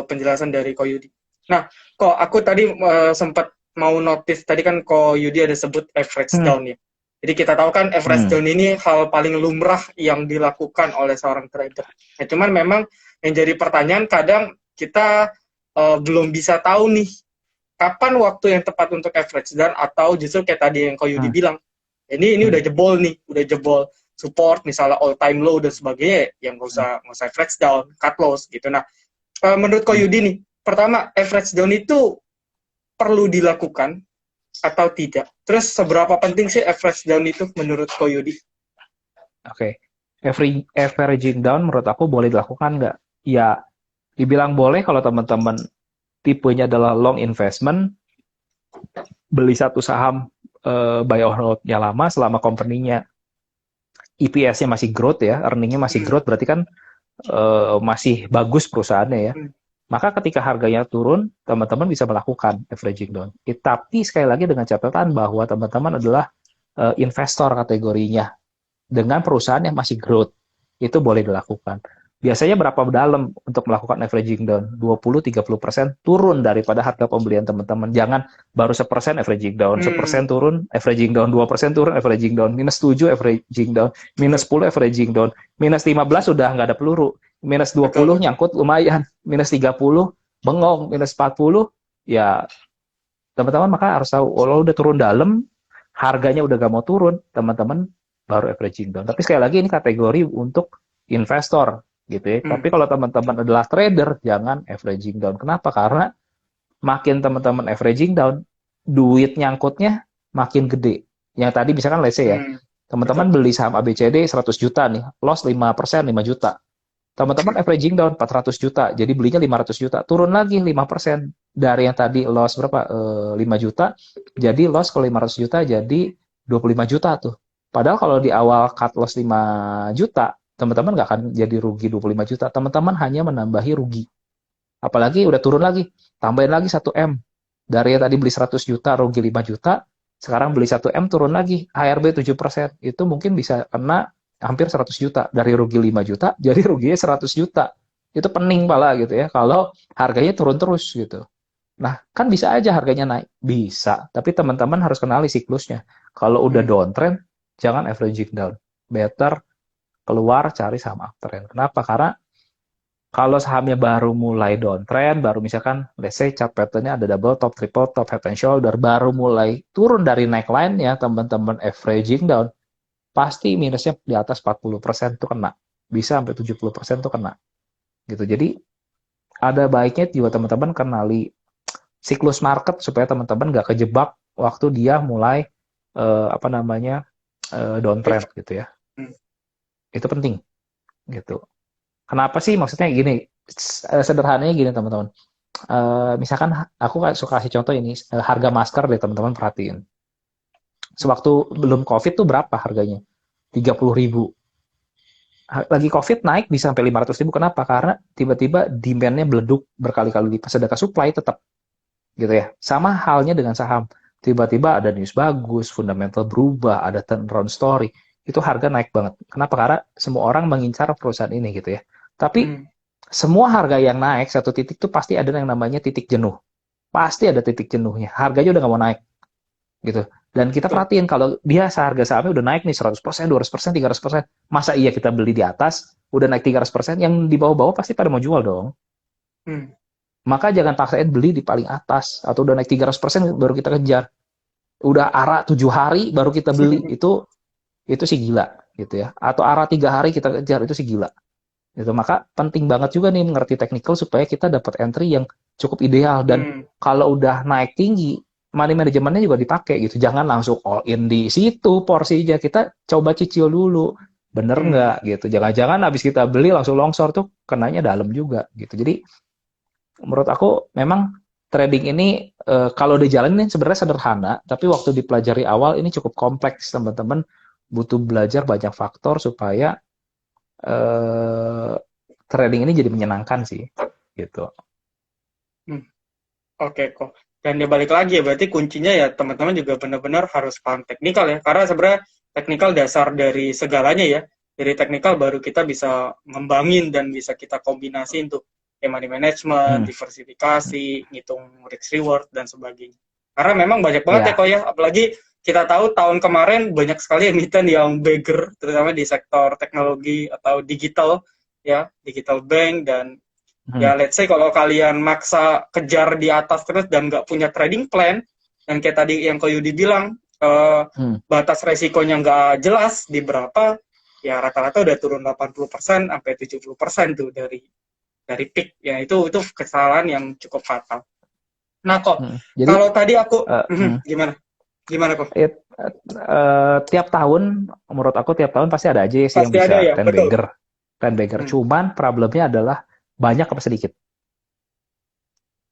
penjelasan dari Ko Yudi. Nah, kok aku tadi sempat mau notice tadi kan Ko Yudi ada sebut average Hmm. down ya. Jadi kita tahu kan average Hmm. down ini hal paling lumrah yang dilakukan oleh seorang trader. Nah, cuman memang yang jadi pertanyaan kadang kita belum bisa tahu nih kapan waktu yang tepat untuk average down, atau justru kayak tadi yang Ko Yudi Hmm. bilang, ini Hmm. udah jebol nih, udah jebol support misalnya all time low dan sebagainya, yang nggak usah average down, cut loss gitu. Nah, menurut Ko Hmm. Yudi nih, pertama average down itu perlu dilakukan atau tidak? Terus seberapa penting sih average down itu menurut Ko Yudi? Oke. Averaging down menurut aku boleh dilakukan nggak? Ya, dibilang boleh kalau teman-teman tipenya adalah long investment, beli satu saham buy on hold-nya lama selama company-nya EPS-nya masih growth ya, earning-nya masih Hmm. growth, berarti kan masih bagus perusahaannya ya. Hmm. Maka ketika harganya turun, teman-teman bisa melakukan averaging down. Tapi sekali lagi dengan catatan bahwa teman-teman adalah investor kategorinya dengan perusahaan yang masih growth. Itu boleh dilakukan. Biasanya berapa dalam untuk melakukan averaging down? 20-30% turun daripada harga pembelian teman-teman. Jangan baru 1% averaging down, 1% Hmm. turun, averaging down, 2% turun, averaging down, minus 7 averaging down, minus Betul, 10 averaging down, minus 15 sudah nggak ada peluru, minus betul, 20 betul. nyangkut lumayan, minus 30 bengong, minus 40 ya teman-teman maka harus tahu, kalau udah turun dalam, harganya udah gak mau turun, teman-teman baru averaging down. Tapi sekali lagi ini kategori untuk investor gitu ya. Hmm. Tapi kalau teman-teman adalah trader, jangan averaging down. Kenapa? Karena makin teman-teman averaging down, duit nyangkutnya makin gede. Yang tadi misalkan let's say ya, Hmm. teman-teman Betul. beli saham ABCD 100 juta nih, loss 5%, 5 juta. Teman-teman averaging down 400 juta, jadi belinya 500 juta, turun lagi 5%. Dari yang tadi loss berapa? 5 juta, jadi loss kalau 500 juta jadi 25 juta tuh. Padahal kalau di awal cut loss 5 juta, teman-teman nggak akan jadi rugi 25 juta. Teman-teman hanya menambahi rugi. Apalagi udah turun lagi, tambahin lagi 1M. Dari yang tadi beli 100 juta, rugi 5 juta, sekarang beli 1M turun lagi, HRB 7%. Itu mungkin bisa kena hampir 100 juta. Dari rugi 5 juta, jadi ruginya 100 juta. Itu pening pala gitu ya, kalau harganya turun terus gitu. Nah, kan bisa aja harganya naik. Bisa, tapi teman-teman harus kenali siklusnya. Kalau udah Hmm. downtrend, jangan averaging down. Better keluar cari saham uptrend. Kenapa? Karena kalau sahamnya baru mulai downtrend, baru misalkan let's say chart pattern-nya ada double top, triple top, head and shoulder, baru mulai turun dari neckline-nya, teman-teman averaging down, pasti minusnya di atas 40% tuh kena. Bisa sampai 70% tuh kena. Gitu. Jadi ada baiknya juga teman-teman kenali siklus market supaya teman-teman nggak kejebak waktu dia mulai apa namanya downtrend gitu ya. Hmm. Itu penting gitu. Kenapa sih? Maksudnya gini, sederhananya gini teman-teman. Misalkan aku suka kasih contoh ini, harga masker deh teman-teman perhatiin. Sewaktu belum COVID tuh berapa harganya? 30.000. Lagi COVID naik bisa sampai 500.000. Kenapa? Karena tiba-tiba demand-nya beleduk berkali-kali lipat. Sedangkan supply tetap gitu ya. Sama halnya dengan saham. tiba-tiba ada news bagus, fundamental berubah, ada turnaround story, itu harga naik banget. Kenapa? Karena semua orang mengincar perusahaan ini gitu ya. Tapi Hmm. semua harga yang naik satu titik tuh pasti ada yang namanya titik jenuh. Pasti ada titik jenuhnya. Harganya udah nggak mau naik gitu. Dan kita Betul. perhatiin kalau dia harga sahamnya udah naik nih 100%, 200%, 300%, masa iya kita beli di atas udah naik 300%, yang di bawah-bawah pasti pada mau jual dong. Hmm. Maka jangan paksain beli di paling atas atau udah naik 300% baru kita kejar. Udah arah 7 hari baru kita beli, itu sih gila gitu ya. Atau arah 3 hari kita kejar, itu sih gila. Gitu. Maka penting banget juga nih mengerti technical supaya kita dapat entry yang cukup ideal, dan Hmm. kalau udah naik tinggi money manajemennya juga dipakai gitu. Jangan langsung all in di situ porsinya. Kita coba cicil dulu. Bener Hmm. nggak gitu. Jangan-jangan habis kita beli langsung longsor tuh kenanya dalam juga gitu. Jadi menurut aku memang trading ini kalau dijalanin sebenarnya sederhana, tapi waktu dipelajari awal ini cukup kompleks teman-teman. Butuh belajar banyak faktor supaya eh, trading ini jadi menyenangkan sih, gitu. Hmm. Oke kok. Dan dia balik lagi ya, berarti kuncinya ya teman-teman juga benar-benar harus paham teknikal ya. Karena sebenarnya teknikal dasar dari segalanya ya. Dari teknikal baru kita bisa ngembangin dan bisa kita kombinasi untuk money management, Hmm. diversifikasi, ngitung risk reward dan sebagainya. Karena memang banyak banget ya Ya, kok ya, apalagi kita tahu tahun kemarin banyak sekali emiten yang beggar, terutama di sektor teknologi atau digital ya, digital bank dan hmm. ya let's say kalau kalian maksa kejar di atas terus dan nggak punya trading plan, dan kayak tadi yang Ko Yudi bilang, Hmm. batas resikonya nggak jelas di berapa, ya rata-rata udah turun 80% sampai 70% tuh dari peak. Ya itu kesalahan yang cukup fatal. Nah kok, Hmm. Jadi kalau tadi aku hmm. gimana? Gimana kok? Tiap tahun menurut aku tiap tahun pasti ada aja sih yang Pasti ada bisa ya, betul. ten bagger. Hmm. Cuman problemnya adalah banyak apa sedikit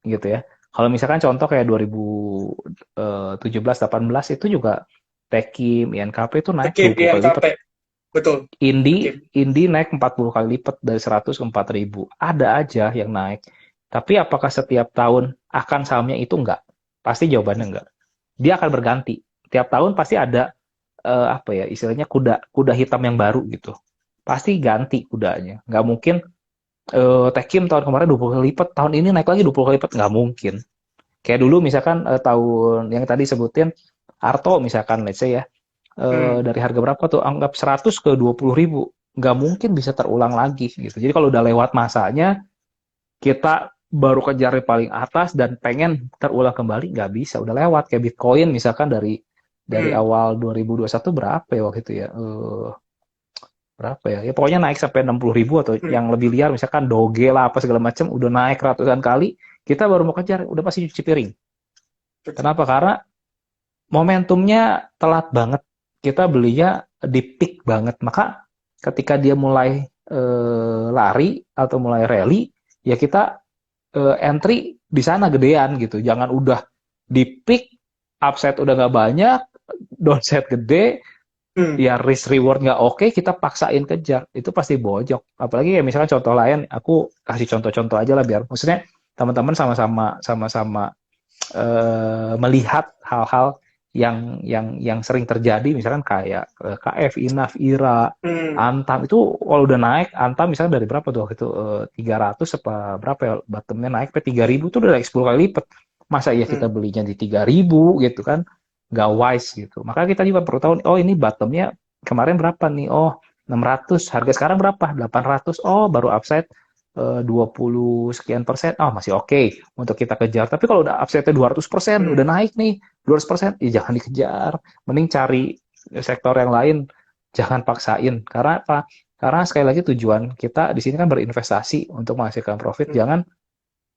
gitu ya. Kalau misalkan contoh kayak 2017-18 itu juga Tekim, INKP itu naik Tekip 20 kali INKP, lipat. betul. Tekip. Indi naik 40 kali lipat dari 100 ke 4.000. Ada aja yang naik. Tapi apakah setiap tahun akan sahamnya itu? Enggak. Pasti jawabannya enggak. Dia akan berganti. Tiap tahun pasti ada apa ya istilahnya kuda kuda hitam yang baru gitu. Pasti ganti kudanya. Nggak mungkin Tekim tahun kemarin 20 kali lipat, tahun ini naik lagi 20 kali lipat, nggak mungkin. Kayak dulu misalkan tahun yang tadi sebutin Arto misalkan let's say ya, Hmm. dari harga berapa tuh anggap 100 ke 20.000, nggak mungkin bisa terulang lagi gitu. Jadi kalau udah lewat masanya kita baru kejar yang paling atas dan pengen terulang kembali nggak bisa, udah lewat. Kayak Bitcoin misalkan dari Hmm. awal 2021 berapa ya waktu itu ya, berapa ya, ya pokoknya naik sampai 60.000, atau Hmm. yang lebih liar misalkan Doge lah apa segala macam udah naik ratusan kali, kita baru mau kejar udah pasti cuci piring. Betul. Kenapa? Karena momentumnya telat banget, kita belinya di peak banget, maka ketika dia mulai lari atau mulai rally ya kita entry di sana gedean gitu. Jangan udah di peak, upside udah nggak banyak, downside gede, Hmm. ya risk reward nggak oke, kita paksain kejar, itu pasti bojok. Apalagi ya misalkan contoh lain, aku kasih contoh-contoh aja lah biar maksudnya teman-teman sama-sama melihat hal-hal yang sering terjadi, misalkan kayak KF, INAF, IRA, Hmm. Antam itu kalau udah naik, Antam misalnya dari berapa tuh waktu itu 300 apa berapa ya, bottomnya naik ke 3.000 tuh udah naik 10 kali lipat. Masa iya kita Hmm. belinya di 3.000 gitu kan, nggak wise gitu. Maka kita juga perlu tahu, oh ini bottomnya kemarin berapa nih, oh 600, harga sekarang berapa, 800, oh baru upside 20 sekian persen, oh masih oke untuk kita kejar. Tapi kalau udah upside-nya 200%, udah Hmm. naik nih 200%, ya jangan dikejar. Mending cari sektor yang lain, jangan paksain. Karena apa? Karena sekali lagi tujuan kita di sini kan berinvestasi untuk menghasilkan profit, Hmm. jangan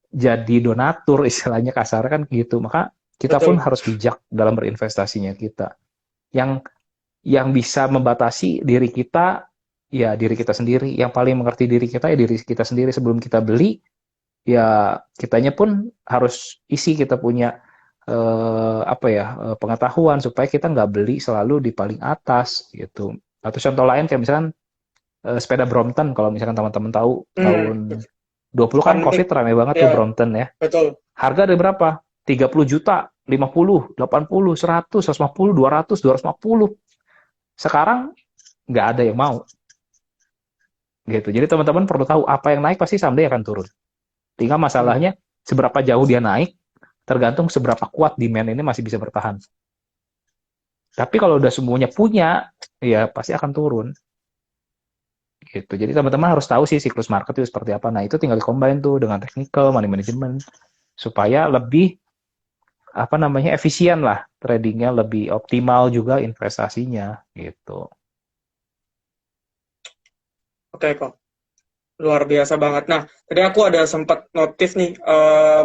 jadi donatur istilahnya kasar kan gitu. Maka kita pun Betul. harus bijak dalam berinvestasinya kita. Yang yang bisa membatasi diri kita ya diri kita sendiri. Yang paling mengerti diri kita ya diri kita sendiri. Sebelum kita beli ya kitanya pun harus isi, kita punya apa ya pengetahuan supaya kita nggak beli selalu di paling atas gitu. Atau contoh lain kayak misalkan sepeda Brompton, kalau misalkan teman-teman tahu Hmm. tahun 20 kan Pandemik COVID ramai banget tuh ya, Brompton ya. betul. Harga dari berapa? 30 juta. 50, 80, 100, 150, 200, 250. Sekarang nggak ada yang mau gitu. Jadi teman-teman perlu tahu apa yang naik pasti someday akan turun. Tinggal Hmm. masalahnya seberapa jauh dia naik tergantung seberapa kuat demand ini masih bisa bertahan. Tapi kalau udah semuanya punya, ya pasti akan turun gitu. Jadi teman-teman harus tahu sih siklus market itu seperti apa. Nah, itu tinggal combine tuh dengan technical, money management supaya lebih apa namanya efisien lah tradingnya, lebih optimal juga investasinya gitu. Oke kok, luar biasa banget. Nah, tadi aku ada sempat notice nih,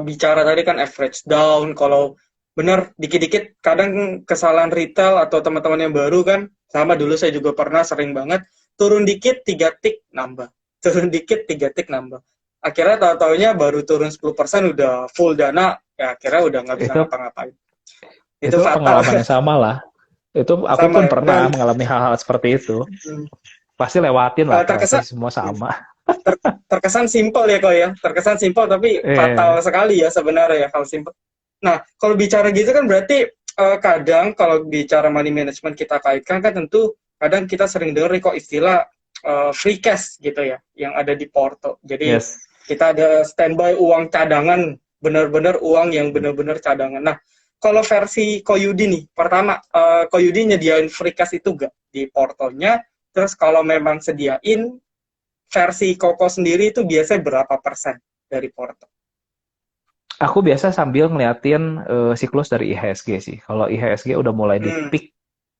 bicara tadi kan average down. Kalau bener dikit-dikit kadang kesalahan retail atau teman-teman yang baru kan, sama dulu saya juga pernah sering banget turun dikit 3 tick nambah, turun dikit 3 tick nambah. Akhirnya tahu-taunya baru turun 10% udah full dana, ya akhirnya udah nggak bisa Itu ngapa-ngapain. Itu itu fatal. pengalaman yang sama lah. Itu aku Sama pun ya. pernah mengalami hal-hal seperti itu. Hmm, Pasti lewatin lah terkesan proses semua sama. terkesan simpel ya kok ya, terkesan simpel tapi fatal Eh, sekali ya sebenarnya ya hal simpel. Nah, kalau bicara gitu kan berarti kadang kalau bicara money management kita kaitkan kan tentu kadang kita sering dengar kok istilah free cash gitu ya yang ada di Porto. Jadi yes. kita ada standby uang cadangan, benar-benar uang yang benar-benar cadangan. Nah, kalau versi Koyudi nih, pertama Koyudi nyediain free cash itu gak di portonya? Terus kalau memang sediain, versi Koko sendiri itu biasanya berapa persen dari Porto? Aku biasa sambil ngeliatin siklus dari IHSG sih. Kalau IHSG udah mulai di Hmm. peak,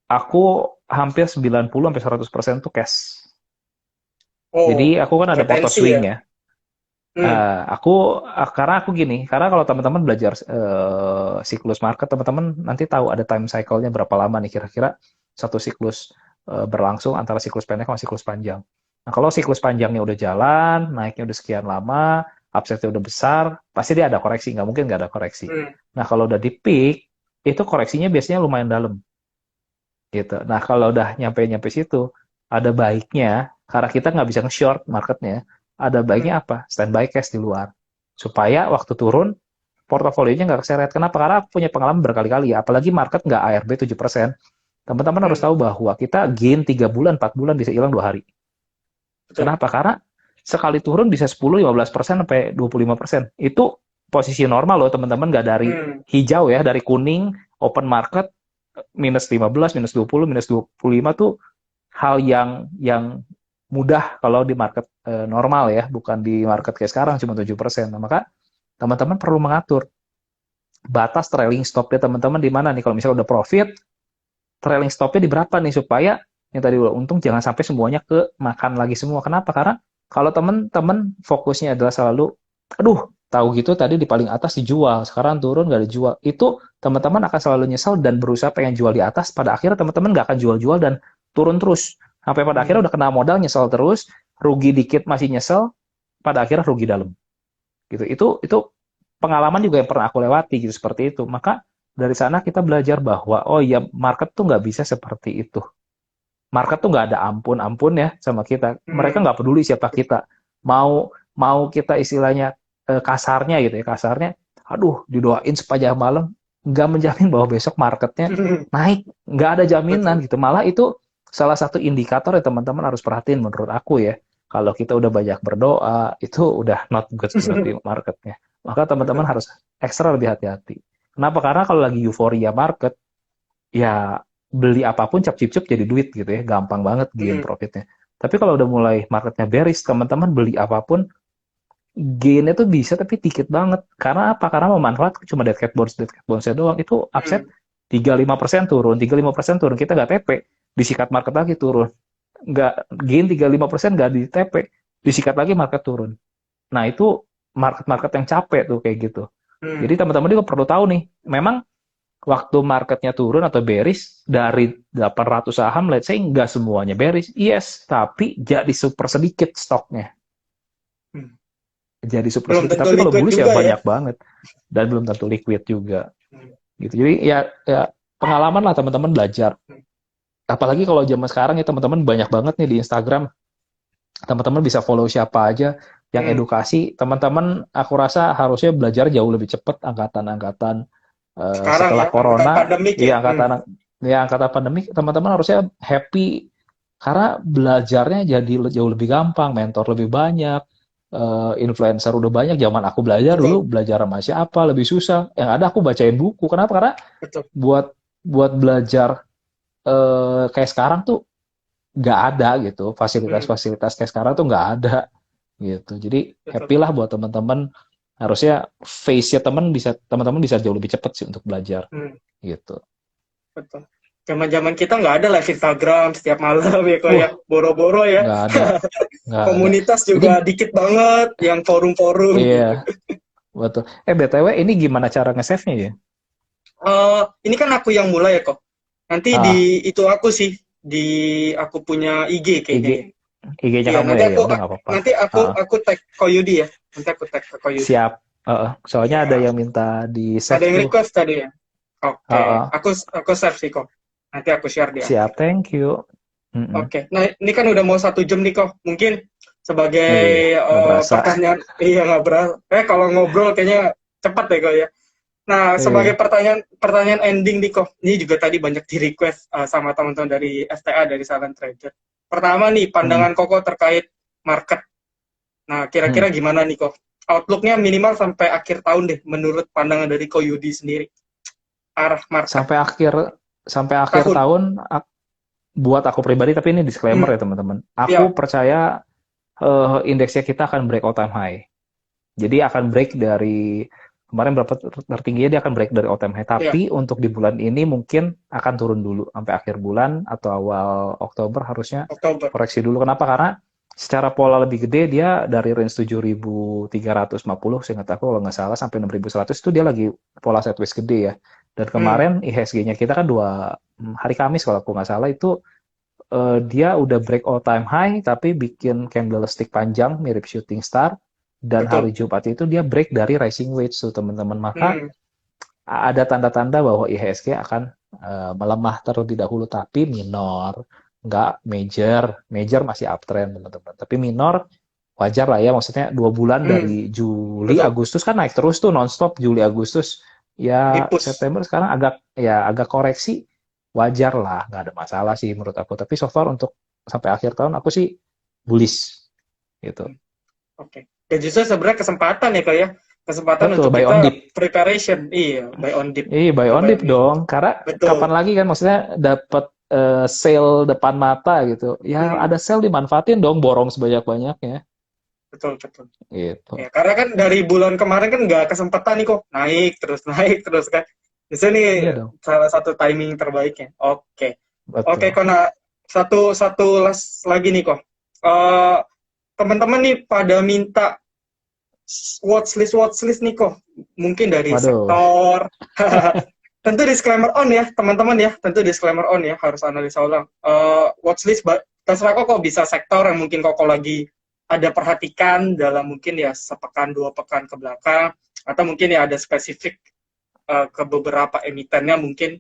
aku hampir 90 sampai 100% tuh cash. Jadi Oh, aku kan ada wait porto and see swing ya. ya. Hmm. Karena aku gini, karena kalau teman-teman belajar siklus market, teman-teman nanti tahu ada time cycle-nya berapa lama nih kira-kira satu siklus berlangsung antara siklus pendek sama siklus panjang. Nah, kalau siklus panjangnya udah jalan, naiknya udah sekian lama, upside-nya udah besar, pasti dia ada koreksi, nggak mungkin nggak ada koreksi. Hmm. Nah, kalau udah di peak, itu koreksinya biasanya lumayan dalam gitu. Nah, kalau udah nyampe-nyampe situ, ada baiknya, karena kita nggak bisa nge-short marketnya, ada Hmm. baiknya apa? Standby cash di luar. Supaya waktu turun, portofolionya nggak keseret. Kenapa? Karena aku punya pengalaman berkali-kali, ya. Apalagi market nggak ARB 7%. Teman-teman harus Hmm. tahu bahwa kita gain 3 bulan, 4 bulan bisa hilang 2 hari. Betul. Kenapa? Karena sekali turun bisa 10-15% sampai 25%. Itu posisi normal loh teman-teman, nggak dari Hmm. hijau ya, dari kuning, open market, minus 15, minus 20, minus 25 tuh hal yang mudah kalau di market normal ya, bukan di market kayak sekarang cuma 7%. Nah, maka teman-teman perlu mengatur batas trailing stopnya teman-teman di mana nih. Kalau misalnya udah profit, trailing stopnya di berapa nih supaya yang tadi udah untung jangan sampai semuanya ke makan lagi semua. Kenapa? Karena kalau teman-teman fokusnya adalah selalu, aduh, tahu gitu tadi di paling atas dijual, sekarang turun nggak dijual. Itu teman-teman akan selalu nyesal dan berusaha pengen jual di atas. Pada akhirnya teman-teman nggak akan jual-jual dan turun terus. Sampai pada Hmm. akhirnya udah kena modal nyesel terus, rugi dikit masih nyesel, pada akhirnya rugi dalam. Gitu. Itu pengalaman juga yang pernah aku lewati gitu seperti itu. Maka dari sana kita belajar bahwa oh ya market tuh nggak bisa seperti itu. Market tuh nggak ada ampun-ampun ya sama kita. Mereka Hmm. nggak peduli siapa kita. Mau mau kita istilahnya kasarnya gitu ya kasarnya. Aduh didoain sepanjang malam nggak menjamin bahwa besok marketnya naik. Nggak ada jaminan Betul. gitu. Malah itu salah satu indikator ya teman-teman harus perhatiin menurut aku ya. Kalau kita udah banyak berdoa, itu udah not good berarti marketnya. Maka teman-teman Betul. harus ekstra lebih hati-hati. Kenapa? Karena kalau lagi euforia market, ya beli apapun cap-cip-cip jadi duit gitu ya, gampang banget gain Hmm. profitnya. Tapi kalau udah mulai marketnya bearish, teman-teman beli apapun, gainnya tuh bisa tapi dikit banget. Karena apa? Karena memanfaatkan cuma dead cat bounce doang. Itu upset Hmm. 35% turun, 35% turun. Kita nggak TP, disikat market lagi turun. Nggak gain 35% nggak di TP, disikat lagi market turun. Nah itu market-market yang capek tuh kayak gitu. Jadi Hmm. teman-teman juga perlu tahu nih, memang waktu marketnya turun atau bearish dari 800 saham, let's say nggak semuanya bearish, yes, tapi jadi super sedikit stoknya, Hmm. jadi super Belum sedikit. tentu Tapi kalau liquid bullish ya juga ya. banyak banget dan belum tentu liquid juga, Hmm. gitu. Jadi ya pengalaman lah teman-teman belajar. Apalagi kalau zaman sekarang ya teman-teman banyak banget nih di Instagram, teman-teman bisa follow siapa aja yang Hmm. edukasi. Teman-teman, aku rasa harusnya belajar jauh lebih cepat angkatan-angkatan Sekarang setelah ya, angkatan corona, pandemik ya. ya angkatan pandemi, teman-teman harusnya happy karena belajarnya jadi jauh lebih gampang, mentor lebih banyak, influencer udah banyak. Zaman aku belajar Betul, dulu, belajar sama siapa lebih susah. Yang ada aku bacain buku. Kenapa? Karena betul, buat buat belajar kayak sekarang tuh nggak ada gitu, hmm, fasilitas-fasilitas kayak sekarang tuh nggak ada gitu. Jadi betul, happy lah buat teman-teman. Harusnya face-nya teman-teman bisa jauh lebih cepat sih untuk belajar hmm, gitu. betul. Zaman-zaman kita nggak ada live Instagram setiap malam ya kok ya, Wah, boro-boro ya. nggak ada, nggak ada. Komunitas Ini juga dikit banget yang forum-forum. iya, betul. BTW ini gimana cara nge-save-nya ya? Ini kan aku yang mulai ya kok. Nanti di Ah, itu aku sih di aku punya IG IG, kayaknya ya. IG-nya Iya, kamu nanti ya, ya aku udah nggak apa-apa. nanti aku Ah, aku tag Koyudi ya. Nanti aku tag ke Koyudi. siap. Soalnya ada Ya, yang minta di ada save yang tuh. request tadi ya. Oke, Ah, aku save sih kok. Nanti aku share di akhir. siap, thank you. Mm-mm. Oke, nah ini kan udah mau 1 jam nih kok. Mungkin sebagai Iya, nggak berasa. pertanyaan, iya nggak berasa. Kalau ngobrol kayaknya cepat deh kok ya. Nah, sebagai Iya. pertanyaan pertanyaan ending nih kok. Ini juga tadi banyak di request sama teman-teman dari FTA dari Silent Trader. Pertama nih, Mm, pandangan Koko terkait market. Nah, kira-kira mm. gimana nih kok? Outlook-nya minimal sampai akhir tahun deh, menurut pandangan dari Ko Yudi sendiri. Arah market Sampai akhir sampai akhir tahun. tahun buat aku pribadi, tapi ini disclaimer Hmm, ya teman-teman. Aku ya, percaya indeksnya kita akan break all time high. Jadi akan break dari kemarin berapa tertingginya, dia akan break dari all time high. ya, Tapi untuk di bulan ini mungkin akan turun dulu sampai akhir bulan atau awal Oktober harusnya Oktober. koreksi dulu. Kenapa? Karena secara pola lebih gede dia dari range 7.350 seingat aku kalau nggak salah sampai 6.100 itu dia lagi pola sideways gede ya. Dan Hmm, kemarin IHSG-nya kita kan hari Kamis kalau aku nggak salah itu dia udah break all time high tapi bikin candlestick panjang mirip shooting star, dan hari betul. Jumat itu dia break dari rising wedge tuh teman-teman. Maka Hmm, ada tanda-tanda bahwa IHSG akan melemah terlebih dahulu tapi minor, nggak major. Major masih uptrend teman-teman, tapi minor wajar lah ya, maksudnya 2 bulan hmm, dari Juli betul. Agustus kan naik terus tuh nonstop, Juli Agustus Di ya, push. September sekarang agak koreksi, wajar lah, nggak ada masalah sih menurut aku. Tapi so far untuk sampai akhir tahun aku sih bullish gitu. Hmm, oke. Dan justru sebenarnya kesempatan ya kak ya. Kesempatan Betul, untuk buy on kita dip. preparation. Iya, buy on dip. Buy on Coba dip yang ini. dong, karena kapan Betul. lagi kan maksudnya dapat sale depan mata gitu ya, Hmm, ada sale dimanfaatin dong, borong sebanyak-banyaknya betul, betul. gitu. Ya, karena kan dari bulan kemarin kan nggak kesempatan nih kok naik terus naik terus kan. Justru ini Iya dong, salah satu timing terbaiknya. Oke, oke betul. Kona. Satu satu lagi nih kok. Eh, Teman-teman nih pada minta watchlist nih kok. Mungkin dari Waduh. sektor. Tentu disclaimer on ya teman-teman ya. Tentu disclaimer on ya, harus analisa ulang. Watchlist terserah kok bisa sektor yang mungkin kok lagi ada perhatikan dalam mungkin ya sepekan 2 pekan ke belakang, atau mungkin ya ada spesifik ke beberapa emitennya mungkin.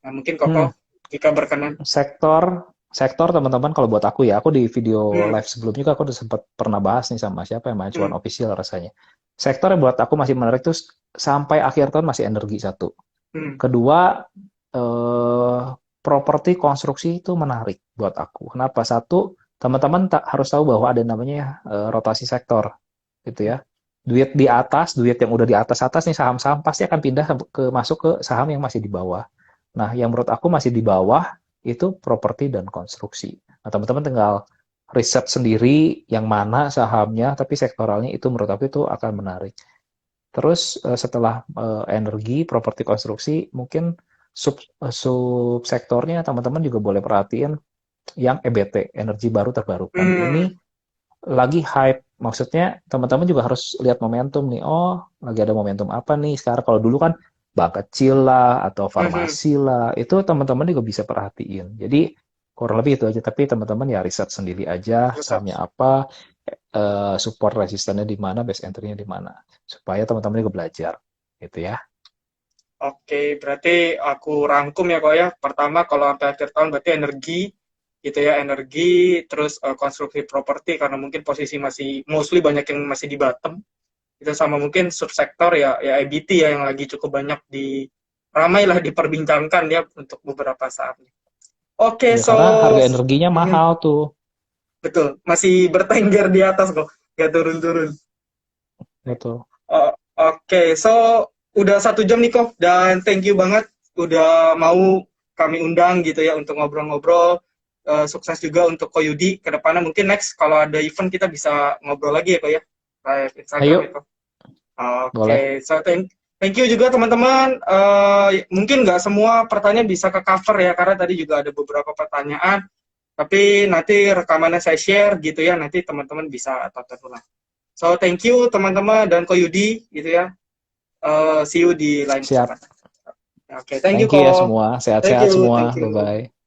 Nah, mungkin Hmm, Koko jika berkenan. sektor sektor teman-teman, kalau buat aku ya, aku di video Hmm, live sebelumnya juga aku udah sempat pernah bahas nih sama siapa yang main cuan hmm, official rasanya. Sektor yang buat aku masih menarik tuh sampai akhir tahun masih energi satu. hmm, Kedua, properti konstruksi itu menarik buat aku. Kenapa? Satu, teman-teman tak harus tahu bahwa ada namanya rotasi sektor, gitu hmm, ya. Duit di atas, duit yang udah di atas-atas nih saham-saham pasti akan pindah masuk ke saham yang masih di bawah. Nah, yang menurut aku masih di bawah itu properti dan konstruksi. Nah, teman-teman tinggal riset sendiri yang mana sahamnya, tapi sektoralnya itu menurut aku itu akan menarik. Terus setelah energi, properti, konstruksi, mungkin subsektornya teman-teman juga boleh perhatiin yang EBT, energi baru terbarukan. Ini hmm, lagi hype, maksudnya teman-teman juga harus lihat momentum nih. Oh, lagi ada momentum apa nih sekarang? Kalau dulu kan bank kecil lah atau hmm, hmm. farmasi lah, itu teman-teman juga bisa perhatiin. Jadi kurang lebih itu aja. Tapi teman-teman ya riset sendiri aja, sahamnya apa, support resistannya di mana, base entry-nya di mana, supaya teman-teman juga belajar, gitu ya. Oke, berarti aku rangkum ya kok ya. Pertama, kalau sampai akhir tahun berarti energi, gitu ya, energi, terus konstruksi properti karena mungkin posisi masih mostly banyak yang masih di bottom. Itu sama mungkin subsektor ya, ya IBT ya yang lagi cukup banyak ramailah diperbincangkan ya untuk beberapa saat. Oke, Ya so karena harga energinya mahal tuh. betul, masih bertengger di atas kok, nggak turun-turun. Gitu. Oke, so udah 1 jam nih kok, dan thank you banget udah mau kami undang gitu ya untuk ngobrol-ngobrol. Sukses juga untuk Ko Yudi ke depannya. Mungkin next kalau ada event kita bisa ngobrol lagi ya kok ya, live Instagram Ayo, ya kok. Oke, boleh. so thank you juga teman-teman. Mungkin nggak semua pertanyaan bisa ke cover ya, karena tadi juga ada beberapa pertanyaan. Tapi nanti rekamannya saya share gitu ya, nanti teman-teman bisa tonton ulang. So thank you teman-teman dan Ko Yudi gitu ya. See you di lain Siap. kesempatan. Oke, thank you Thank you ya Ko. semua. Thank Sehat-sehat you, semua. thank you. Bye-bye.